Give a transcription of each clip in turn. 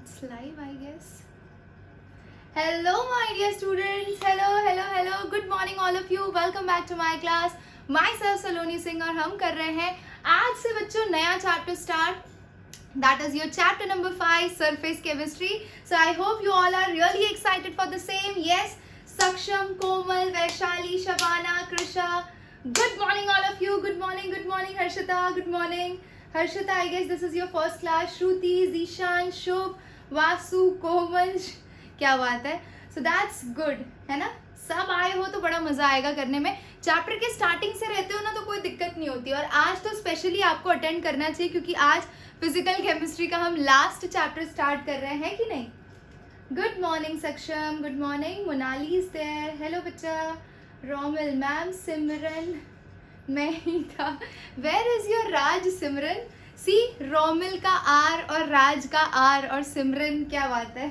It's live, I guess. Hello, my dear students. Hello. Good morning, all of you. Welcome back to my class. Myself, Saloni Singh, और हम कर रहे हैं आज से बच्चों नया chapter start. That is your chapter number 5, surface chemistry. So I hope you all are really excited for the same. Yes, Saksham, Komal, Vaishali, Shabana, Krisha. Good morning, all of you. Good morning, Harshita. Good morning. Harshita, I guess this is your first class. Shruti, Zishan, Shubh, Vasu, Komal. क्या बात है. So that's good, है ना. सब आए हो तो बड़ा मजा आएगा करने में. चैप्टर के स्टार्टिंग से रहते हो ना तो कोई दिक्कत नहीं होती. और आज तो स्पेशली आपको अटेंड करना चाहिए क्योंकि आज फिजिकल केमिस्ट्री का हम लास्ट चैप्टर स्टार्ट कर रहे हैं कि नहीं. Good morning Saksham. Good morning. Monali is there. Hello बच्चा. रोमिल मैम. सिमरन मैं ही था. Where is your Raj Simran. See Romil का आर और राज का आर और सिमरन. क्या बात है.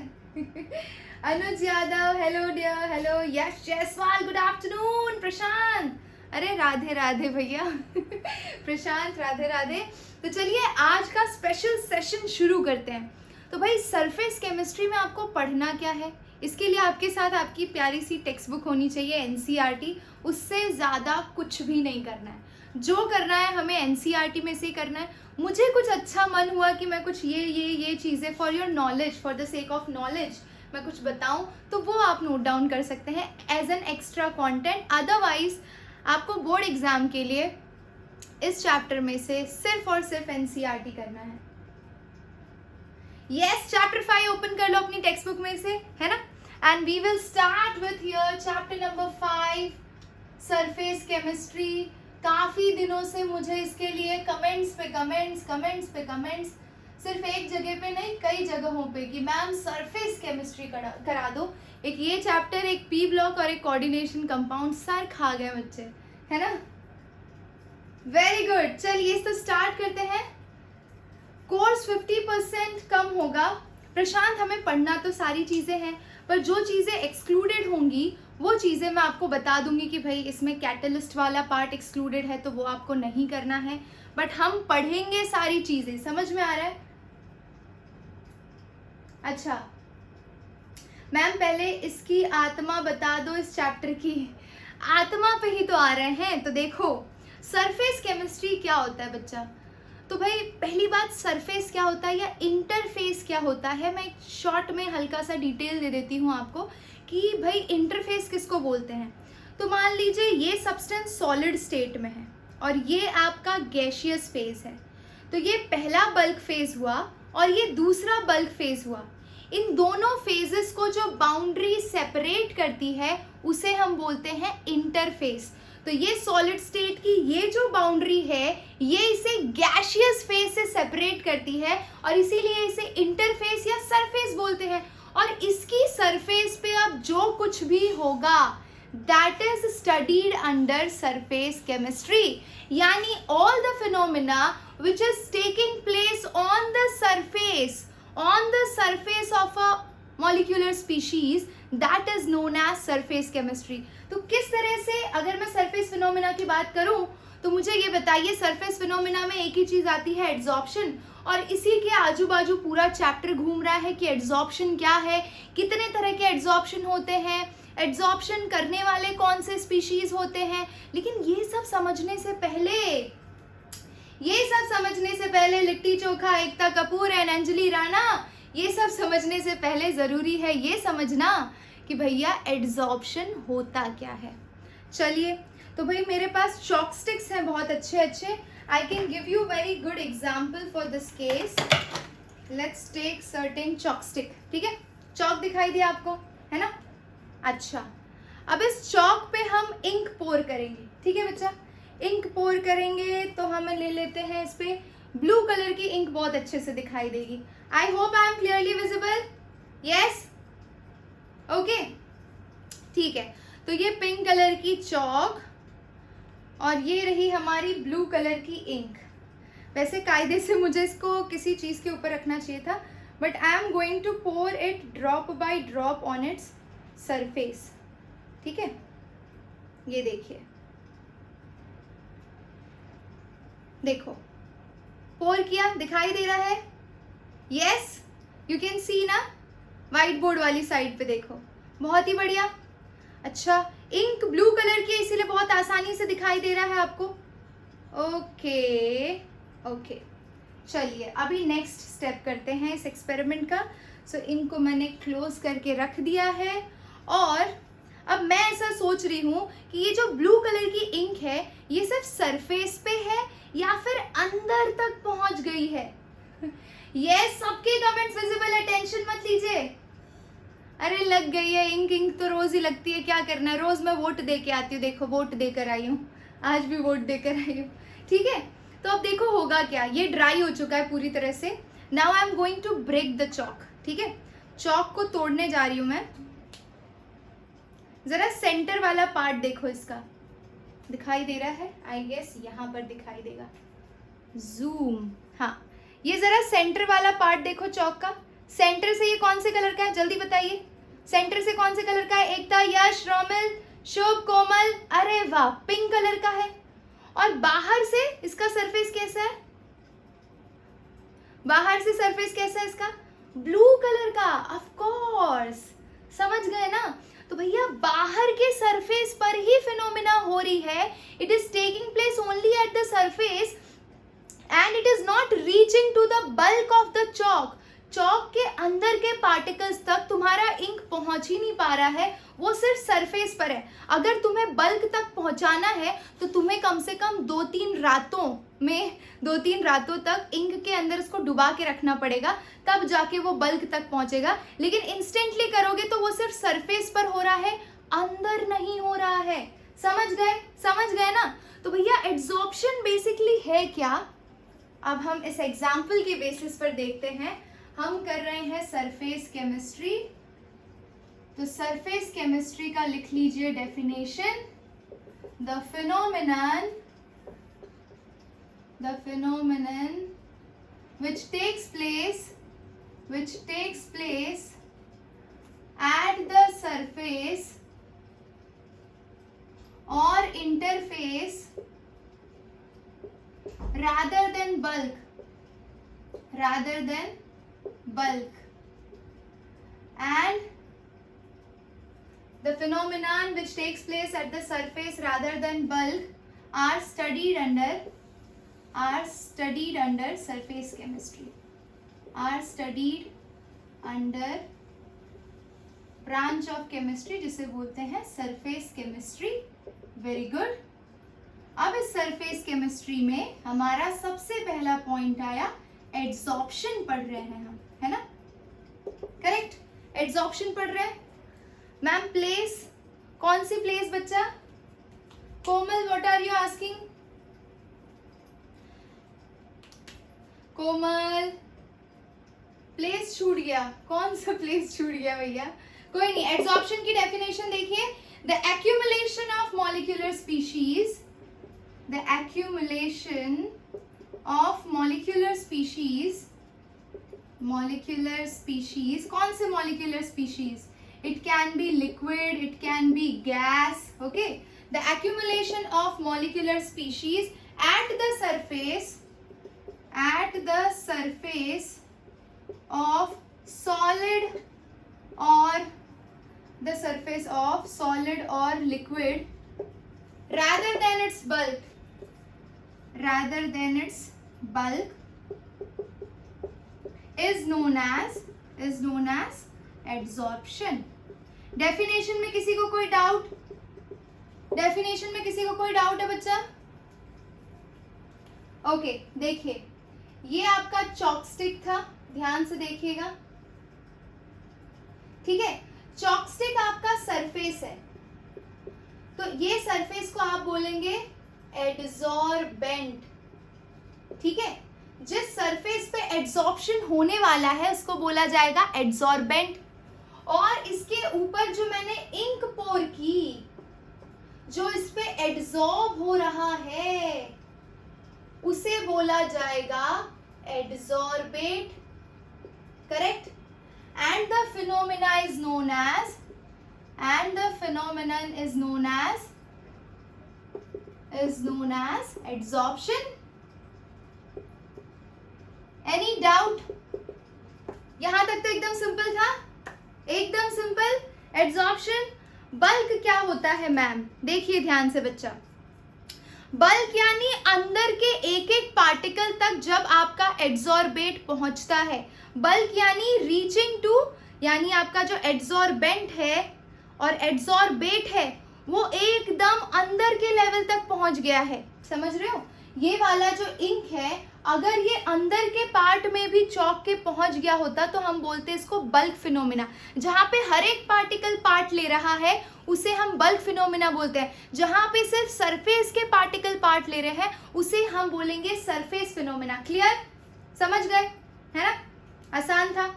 Anuj Yadav. Hello dear. Hello. Yash Jaiswal. Good afternoon. Prashant. अरे राधे राधे भैया. प्रशांत राधे राधे. तो चलिए आज का स्पेशल सेशन शुरू करते हैं. तो भाई सरफेस केमिस्ट्री में आपको पढ़ना क्या है. इसके लिए आपके साथ आपकी प्यारी सी टेक्स्ट बुक होनी चाहिए एनसीईआरटी. उससे ज़्यादा कुछ भी नहीं करना है. जो करना है हमें एनसीईआरटी में से ही करना है. मुझे कुछ अच्छा मन हुआ कि मैं कुछ ये चीज़ें for your knowledge, for the sake of knowledge मैं कुछ बताऊं तो वो आप नोट डाउन कर सकते हैं as an extra content. Otherwise आपको बोर्ड एग्जाम के लिए इस चैप्टर में से सिर्फ और सिर्फ एनसीईआरटी करना है. यस, चैप्टर 5 ओपन कर लो अपनी टेक्स्ट बुक में से, है ना. And we will start with here chapter number 5 surface chemistry. काफ़ी दिनों से मुझे इसके लिए कमेंट्स पे कमेंट्स सिर्फ एक जगह पे नहीं कई जगहों पे कि मैम सरफेस केमिस्ट्री करा दो. एक ये चैप्टर, एक पी ब्लॉक और एक कोऑर्डिनेशन कंपाउंड. सर खा गए बच्चे, है ना. Very good. चलिए तो स्टार्ट करते हैं. कोर्स 50% कम होगा. प्रशांत हमें पढ़ना तो सारी चीज़ें हैं पर जो चीज़ें एक्सक्लूडेड होंगी वो चीज़ें मैं आपको बता दूंगी कि भाई इसमें कैटलिस्ट वाला पार्ट एक्सक्लूडेड है तो वो आपको नहीं करना है. बट हम पढ़ेंगे सारी चीज़ें. समझ में आ रहा है. अच्छा मैम पहले इसकी आत्मा बता दो. इस चैप्टर की आत्मा पे ही तो आ रहे हैं. तो देखो सरफेस केमिस्ट्री क्या होता है बच्चा. तो भाई पहली बात सरफेस क्या होता है या इंटरफेस क्या होता है. मैं एक शॉर्ट में हल्का सा डिटेल दे देती हूँ आपको कि भाई इंटरफेस किसको बोलते हैं. तो मान लीजिए ये सब्सटेंस सॉलिड स्टेट में है और ये आपका गैशियस फेज है. तो ये पहला बल्क फेज हुआ और ये दूसरा बल्क फेज हुआ. इन दोनों फेजेस को जो बाउंड्री सेपरेट करती है उसे हम बोलते हैं इंटरफेस. तो ये सॉलिड स्टेट की ये जो बाउंड्री है ये इसे गैशियस फेज से सेपरेट करती है और इसीलिए इसे इंटरफेस या सरफेस बोलते हैं. और इसकी सरफेस पे अब जो कुछ भी होगा that is studied under surface chemistry. यानी all the phenomena which is taking place on the surface of a molecular species that is known as surface chemistry. तो किस तरह से अगर मैं surface phenomena की बात करूं तो मुझे ये बताइए surface phenomena में एक ही चीज़ आती है एड्जॉर्प्शन. और इसी के आजू बाजू पूरा चैप्टर घूम रहा है कि एड्जॉर्प्शन क्या है, कितने तरह के एड्जॉर्प्शन होते हैं, एड्जॉर्प्शन करने वाले कौन से स्पीशीज होते हैं. लेकिन ये सब समझने से पहले लिट्टी चोखा, एकता कपूर एंड अंजलि राणा, ये सब समझने से पहले ज़रूरी है ये समझना कि भैया एड्जॉर्प्शन होता क्या है. चलिए तो भाई मेरे पास चॉक स्टिक्स हैं बहुत अच्छे. I can give you very good example for this case. Let's take certain chalk stick. ठीक है, चॉक दिखाई दिया आपको, है ना. अच्छा अब इस चॉक पे हम इंक पोर करेंगे. ठीक है बच्चा, इंक पोर करेंगे तो हम ले लेते हैं इस पे ब्लू कलर की इंक. बहुत अच्छे से दिखाई देगी. I hope I am clearly visible. Yes, okay, ठीक है. तो ये पिंक कलर की चॉक और ये रही हमारी ब्लू कलर की इंक. वैसे कायदे से मुझे इसको किसी चीज़ के ऊपर रखना चाहिए था but I am going to pour it drop by drop on its surface. ठीक है, ये देखिए, देखो पोर किया, दिखाई दे रहा है. यस, यू कैन सी ना, व्हाइट बोर्ड वाली साइड पे देखो, बहुत ही बढ़िया। अच्छा, इंक ब्लू कलर की है इसीलिए बहुत आसानी से दिखाई दे रहा है आपको। ओके ओके, चलिए अभी नेक्स्ट स्टेप करते हैं इस एक्सपेरिमेंट का। सो इनको मैंने क्लोज करके रख दिया है और अब मैं ऐसा सोच रही हूँ कि ये जो ब्लू कलर की इंक है ये सिर्फ सरफेस पे है या फिर अंदर तक पहुंच गई है। यस, सबके कमेंट्स विजिबल है, टेंशन मत लीजिए। अरे लग गई है इंक, इंक तो रोज ही लगती है, क्या करना है, रोज मैं वोट दे के आती हूँ। देखो वोट देकर आई हूँ, आज भी वोट देकर आई हूँ। ठीक है, तो अब देखो होगा क्या, ये ड्राई हो चुका है पूरी तरह से। Now I am going to break the chalk. ठीक है, चॉक को तोड़ने जा रही हूँ मैं। जरा सेंटर वाला पार्ट देखो, इसका दिखाई दे रहा है, आई गेस यहाँ पर दिखाई देगा, जूम। हाँ, ये जरा सेंटर वाला पार्ट देखो चौक का। सेंटर से ये कौन से कलर का है, जल्दी बताइए, सेंटर से कौन से कलर का है? एकता, यश, रोमिल, शुभ, कोमल, अरे वाह, पिंक कलर का है। और बाहर से इसका सरफेस कैसा है? बाहर से सरफेस कैसा है इसका? ब्लू कलर का, ऑफ कोर्स, समझ गए ना। तो भैया बाहर के सरफेस पर ही फिनोमिना हो रही है, it is taking place only at the surface and it is not reaching to the bulk of the chalk. Chalk के अंदर के पार्टिकल्स तक तुम्हारा इंक पहुंच ही नहीं पा रहा है, वो सिर्फ सरफेस पर है। अगर तुम्हें बल्क तक पहुंचाना है तो तुम्हें कम से कम 2-3 रातों तक इंक के अंदर इसको डुबा के रखना पड़ेगा, तब जाके वो बल्क तक पहुंचेगा। लेकिन इंस्टेंटली करोगे तो वो सिर्फ सरफेस पर हो रहा है, अंदर नहीं हो रहा है। समझ गए ना। तो भैया एड्सॉर्प्शन बेसिकली है क्या, अब हम इस एग्जाम्पल के बेसिस पर देखते हैं। हम कर रहे हैं सरफेस केमिस्ट्री, तो सरफेस केमिस्ट्री का लिख लीजिए definition. The phenomenon which takes place at the surface or interface rather than bulk, and the phenomenon which takes place at the surface rather than bulk are studied under surface chemistry, are studied under branch of chemistry जिसे बोलते हैं surface chemistry। Very good. अब इस surface chemistry में हमारा सबसे पहला point आया, एड्सॉर्प्शन पढ़ रहे हैं हम, है ना, करेक्ट, एड्सॉर्प्शन पढ़ रहे हैं। मैम प्लेस, कौन सी प्लेस बच्चा? Komal, what are you asking? Komal, place छूट गया, कौन सा प्लेस छूट गया भैया? कोई नहीं, एड्सॉर्प्शन की डेफिनेशन देखिए। The accumulation of molecular species, the accumulation of molecular species, कौन से molecular species? It can be liquid, it can be gas, okay? The accumulation of molecular species at the surface of solid or liquid rather than its bulk is known as adsorption। Definition में किसी को कोई doubt? है बच्चा? Okay, देखिए ये आपका chalk stick था, ध्यान से देखिएगा, ठीक है। चॉकस्टिक आपका सरफेस है, तो ये सरफेस को आप बोलेंगे एडसॉर्बेंट, ठीक है। जिस सरफेस पे एड्सॉर्प्शन होने वाला है उसको बोला जाएगा एड्सॉर्बेंट, और इसके ऊपर जो मैंने इंक पोर की, जो इस पे एड्सॉर्ब हो रहा है, उसे बोला जाएगा adsorbate, correct. And the phenomena is known as adsorption। Any doubt? यहां तक तो एकदम सिंपल था, एकदम सिंपल। एड्सॉर्प्शन, बल्क क्या होता है मैम, देखिए ध्यान से बच्चा। बल्क यानी अंदर के एक एक पार्टिकल तक जब आपका एड्सॉर्बेट पहुंचता है। बल्क यानी रीचिंग टू, यानी आपका जो एड्सॉर्बेंट है और एड्सॉर्बेट है वो एकदम अंदर के लेवल तक पहुंच गया है। समझ रहे हो? ये वाला जो इंक है अगर ये अंदर के पार्ट में भी चौक के पहुंच गया होता तो हम बोलते इसको बल्क फिनोमिना। जहां पे हर एक पार्टिकल पार्ट ले रहा है उसे हम बल्क फिनोमिना बोलते हैं। जहां पे सिर्फ सरफेस के पार्टिकल पार्ट ले रहे हैं उसे हम बोलेंगे सरफेस फिनोमिना। क्लियर? समझ गए? है ना? आसान था।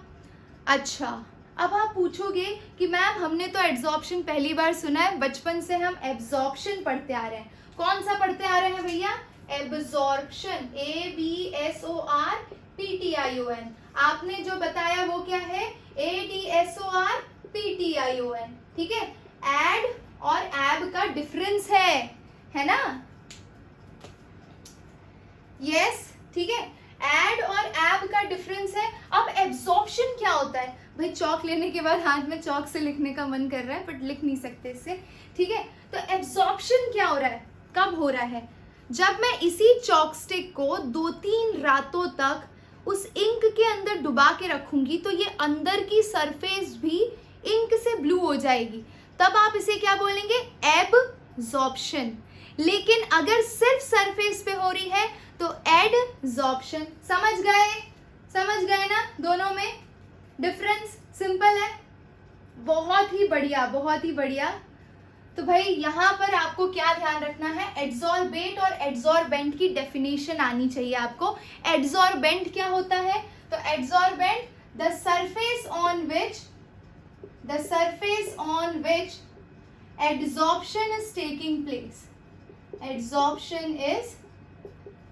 अच्छा, अब आप पूछोगे कि मैम हमने तो एड्सॉर्प्शन पहली बार सुना है, बचपन से हम एब्जॉर्प्शन पढ़ते आ रहे हैं। कौन सा पढ़ते आ रहे हैं भैया? Absorption, ABSORPTION। आपने जो बताया वो क्या है? ADSORPTION। ठीक है? एड और एब का डिफरेंस है ना? यस, ठीक है, एड और एब का डिफरेंस है। अब एब्जॉर्प्शन क्या होता है भाई? चौक लेने के बाद हाथ में चौक से लिखने का मन कर रहा है बट लिख नहीं सकते इससे। ठीक है, तो एब्जॉर्प्शन क्या हो रहा है, कब हो रहा है? जब मैं इसी चॉक स्टिक को 2-3 रातों तक उस इंक के अंदर डुबा के रखूंगी तो ये अंदर की सरफेस भी इंक से ब्लू हो जाएगी, तब आप इसे क्या बोलेंगे? एब्जॉर्प्शन। लेकिन अगर सिर्फ सरफेस पे हो रही है तो एडजॉर्प्शन। समझ गए? समझ गए ना? दोनों में डिफरेंस सिंपल है। बहुत ही बढ़िया, बहुत ही बढ़िया। तो भाई यहाँ पर आपको क्या ध्यान रखना है? एड्सॉर्बेट और एड्सॉर्बेंट की डेफिनेशन आनी चाहिए आपको। एड्सॉर्बेंट क्या होता है? तो adsorbent, the surface on which adsorption is taking place. Adsorption is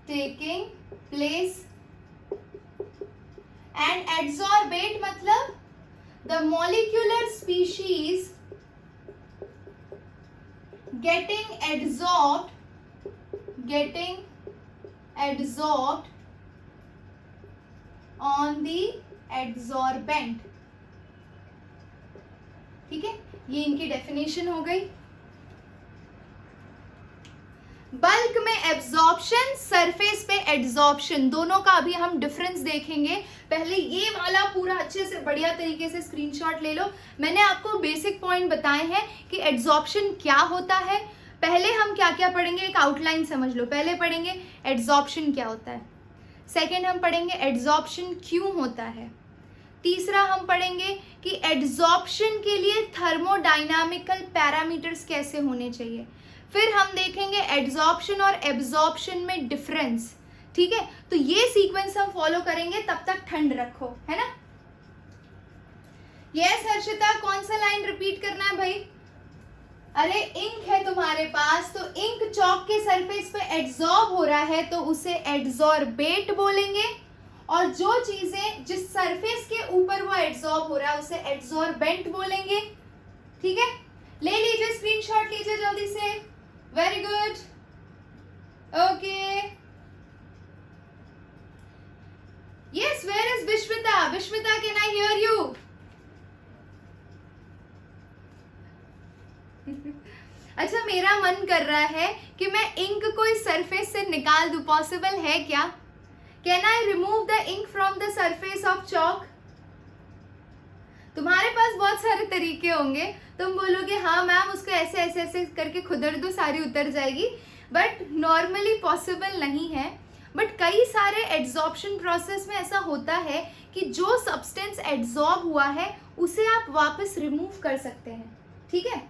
taking place. And adsorbate मतलब the molecular species getting adsorbed on the adsorbent। ठीक है, ये इनकी डेफिनेशन हो गई। बल्क में एब्जॉर्प्शन, सरफेस पे एड्सॉर्प्शन, दोनों का अभी हम डिफरेंस देखेंगे। पहले ये वाला पूरा अच्छे से बढ़िया तरीके से स्क्रीनशॉट ले लो। मैंने आपको बेसिक पॉइंट बताए हैं कि एड्सॉर्प्शन क्या होता है। पहले हम क्या क्या पढ़ेंगे, एक आउटलाइन समझ लो। पहले पढ़ेंगे एड्सॉर्प्शन क्या होता है, सेकेंड हम पढ़ेंगे एड्सॉर्प्शन क्यों होता है, तीसरा हम पढ़ेंगे कि एड्सॉर्प्शन के लिए थर्मोडायनामिकल पैरामीटर्स कैसे होने चाहिए, फिर हम देखेंगे एड्सॉर्प्शन और एब्जॉर्प्शन में डिफरेंस। ठीक है, तो ये सीक्वेंस हम फॉलो करेंगे। तब तक ठंड रखो, है ना? यस हर्षिता, कौन सा लाइन रिपीट करना है भाई? अरे इंक है तुम्हारे पास, तो इंक चौक के सरफेस पे एड्सॉर्ब हो रहा है तो उसे एड्सॉर्बेट बोलेंगे, और जो चीजें जिस सरफेस के ऊपर वो एड्सॉर्ब हो रहा है उसे एड्सॉर्बेंट बोलेंगे। ठीक है, ले लीजिए स्क्रीनशॉट लीजिए जल्दी से। Very good, okay. Yes, where is Vishvita? Vishvita, can I hear you? अच्छा, मेरा मन कर रहा है कि मैं इंक को इस सरफेस से निकाल दूं, पॉसिबल है क्या? Can I remove the ink from the surface of chalk? तुम्हारे पास बहुत सारे तरीके होंगे, तुम बोलोगे हाँ मैम उसको ऐसे ऐसे ऐसे करके खुदर दो सारी उतर जाएगी, बट नॉर्मली पॉसिबल नहीं है। बट कई सारे एड्सॉर्प्शन प्रोसेस में ऐसा होता है कि जो सब्सटेंस एड्सॉर्ब हुआ है उसे आप वापस रिमूव कर सकते हैं। ठीक है,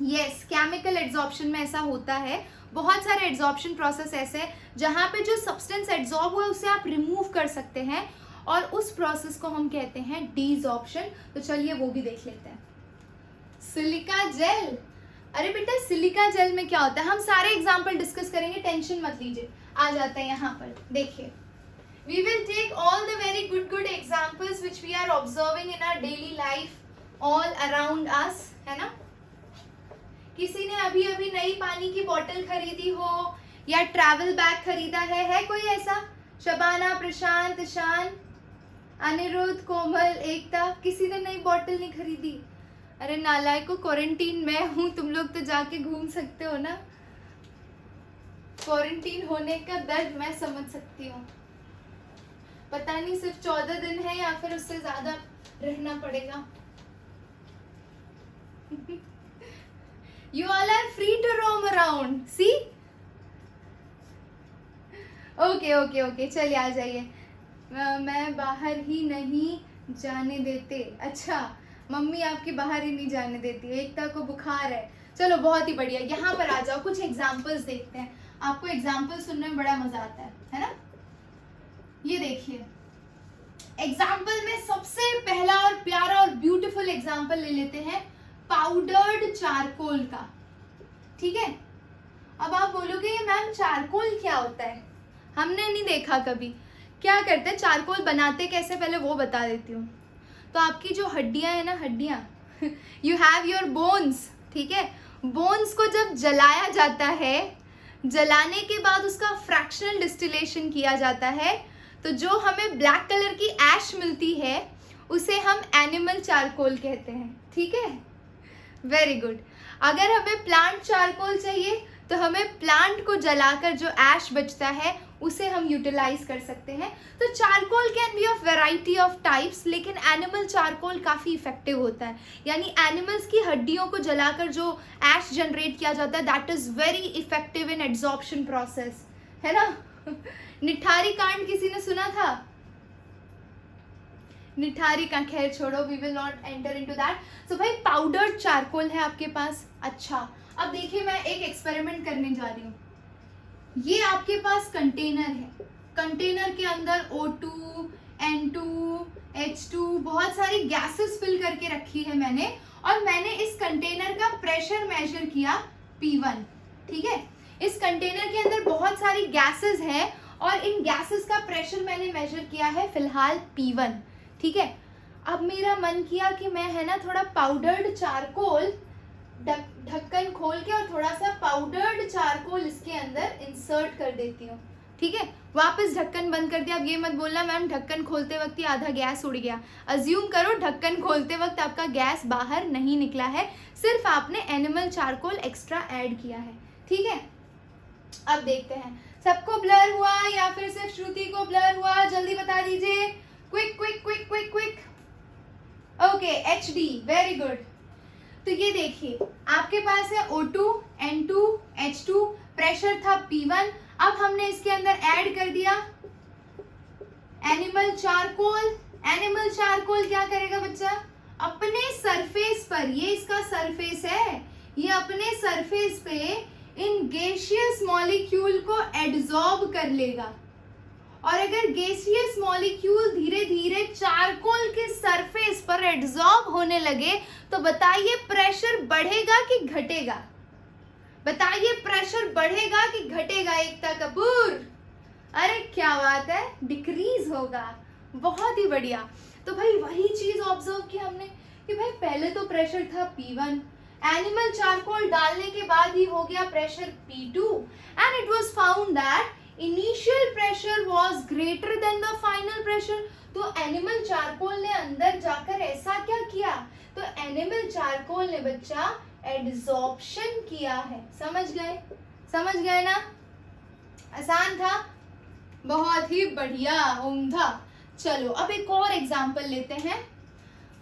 यस, केमिकल एड्सॉर्प्शन में ऐसा होता है। बहुत सारे एड्सॉर्प्शन प्रोसेस ऐसे हैं जहाँ पे जो सब्सटेंस एड्सॉर्ब हुआ है उसे आप रिमूव कर सकते हैं, और उस प्रोसेस को हम कहते हैं डीसॉर्प्शन। तो चलिए वो भी देख लेते हैं। सिलिका जेल, अरे बेटा सिलिका जेल में क्या होता है, हम सारे एग्जाम्पल डिस्कस करेंगे, टेंशन मत लीजिए। आ जाते हैं यहाँ पर, देखिए, we will take all the very good examples which we are observing in our daily life all around us, है ना? किसी ने अभी अभी नई पानी की बोतल खरीदी हो या ट्रैवल बैग खरीदा है कोई ऐसा? शबाना, प्रशांत, ईशान, अनिरुद्ध, कोमल, एकता, किसी ने नई बॉटल नहीं खरीदी? अरे नालायक को, क्वारंटीन में हूँ, तुम लोग तो जाके घूम सकते हो ना। क्वारंटीन होने का दर्द मैं समझ सकती हूँ। पता नहीं सिर्फ 14 दिन है या फिर उससे ज्यादा रहना पड़ेगा। You all are free to roam around. See? Okay, चलिए आ जाइए। मैं बाहर ही नहीं जाने देते। अच्छा, मम्मी आपकी बाहर ही नहीं जाने देती। एकता को बुखार है। चलो बहुत ही बढ़िया, यहाँ पर आ जाओ, कुछ एग्जाम्पल्स देखते हैं। आपको एग्जाम्पल सुनने में बड़ा मजा आता है ना? ये देखिए, एग्जाम्पल में सबसे पहला और प्यारा और ब्यूटीफुल एग्जाम्पल ले लेते हैं पाउडर्ड चारकोल का। ठीक है, अब आप बोलोगे मैम चारकोल क्या होता है? हमने नहीं देखा कभी। क्या करते हैं, चारकोल बनाते कैसे, पहले वो बता देती हूँ। तो आपकी जो हड्डियां है ना, हड्डियां, यू हैव योर बोन्स, ठीक है। बोन्स को जब जलाया जाता है, जलाने के बाद उसका फ्रैक्शनल डिस्टिलेशन किया जाता है, तो जो हमें ब्लैक कलर की ऐश मिलती है उसे हम एनिमल चारकोल कहते हैं। ठीक है, वेरी गुड। अगर हमें प्लांट चारकोल चाहिए तो हमें प्लांट को जलाकर जो ऐश बचता है उसे हम यूटिलाइज कर सकते हैं। तो charcoal can be of variety of types, लेकिन एनिमल चारकोल काफ़ी इफेक्टिव होता है। यानी एनिमल्स की हड्डियों को जलाकर जो ऐश जनरेट किया जाता है, that is very effective in absorption process, है ना। निठारी कांड किसी ने सुना था? निठारी कांड, खैर छोड़ो, we will not enter into that. So भाई पाउडर्ड चारकोल है आपके पास। अच्छा, अब देखिए मैं एक एक्सपेरिमेंट करने जा रही हूँ। ये आपके पास कंटेनर है, कंटेनर के अंदर O2, N2, H2 बहुत सारी गैसेस फिल करके रखी है मैंने, और मैंने इस कंटेनर का प्रेशर मेजर किया P1। ठीक है, इस कंटेनर के अंदर बहुत सारी गैसेस हैं और इन गैसेस का प्रेशर मैंने मेजर किया है फिलहाल P1। ठीक है, अब मेरा मन किया कि मैं है ना थोड़ा पाउडर्ड चारकोल, ढक्कन खोल के और थोड़ा सा पाउडर्ड चारकोल इसके अंदर इंसर्ट कर देती हूँ। ठीक है, वापस ढक्कन बंद कर दिया। अब ये मत बोलना मैम ढक्कन खोलते वक्त ही आधा गैस उड़ गया। अज्यूम करो ढक्कन खोलते वक्त आपका गैस बाहर नहीं निकला है, सिर्फ आपने एनिमल चारकोल एक्स्ट्रा ऐड किया है। ठीक है, अब देखते हैं सबको ब्लर हुआ या फिर सिर्फ श्रुति को ब्लर हुआ, जल्दी बता दीजिए। Quick quick quick quick quick. Okay, HD, very good. तो ये देखिए आपके पास है O2, N2, H2, प्रेशर था P1। अब हमने इसके अंदर ऐड कर दिया एनिमल चारकोल। एनिमल चारकोल क्या करेगा बच्चा? अपने सरफेस पर, ये इसका सरफेस है, ये अपने सरफेस पे इन गैसियस मॉलिक्यूल को एब्जॉर्ब कर लेगा। और अगर गैसियस मॉलिक्यूल धीरे धीरे चारकोल के सरफेस पर एब्जॉर्ब होने लगे तो बताइए प्रेशर बढ़ेगा कि घटेगा? बताइए प्रेशर बढ़ेगा कि घटेगा? एकता कपूर, अरे क्या बात है, डिक्रीज होगा। बहुत ही बढ़िया। तो भाई वही चीज ऑब्जर्व की हमने कि भाई पहले तो प्रेशर था P1, एनिमल चारकोल डालने के बाद ही हो गया pressure P2, and it was found that initial pressure was greater than the final pressure. तो एनिमल चारकोल ने अंदर जाकर ऐसा क्या किया? तो एनिमल चारकोल ने बच्चा एड्सॉर्प्शन किया है। समझ गए? समझ गए ना? आसान था, बहुत ही बढ़िया, उम्दा। चलो अब एक और एग्जाम्पल लेते हैं।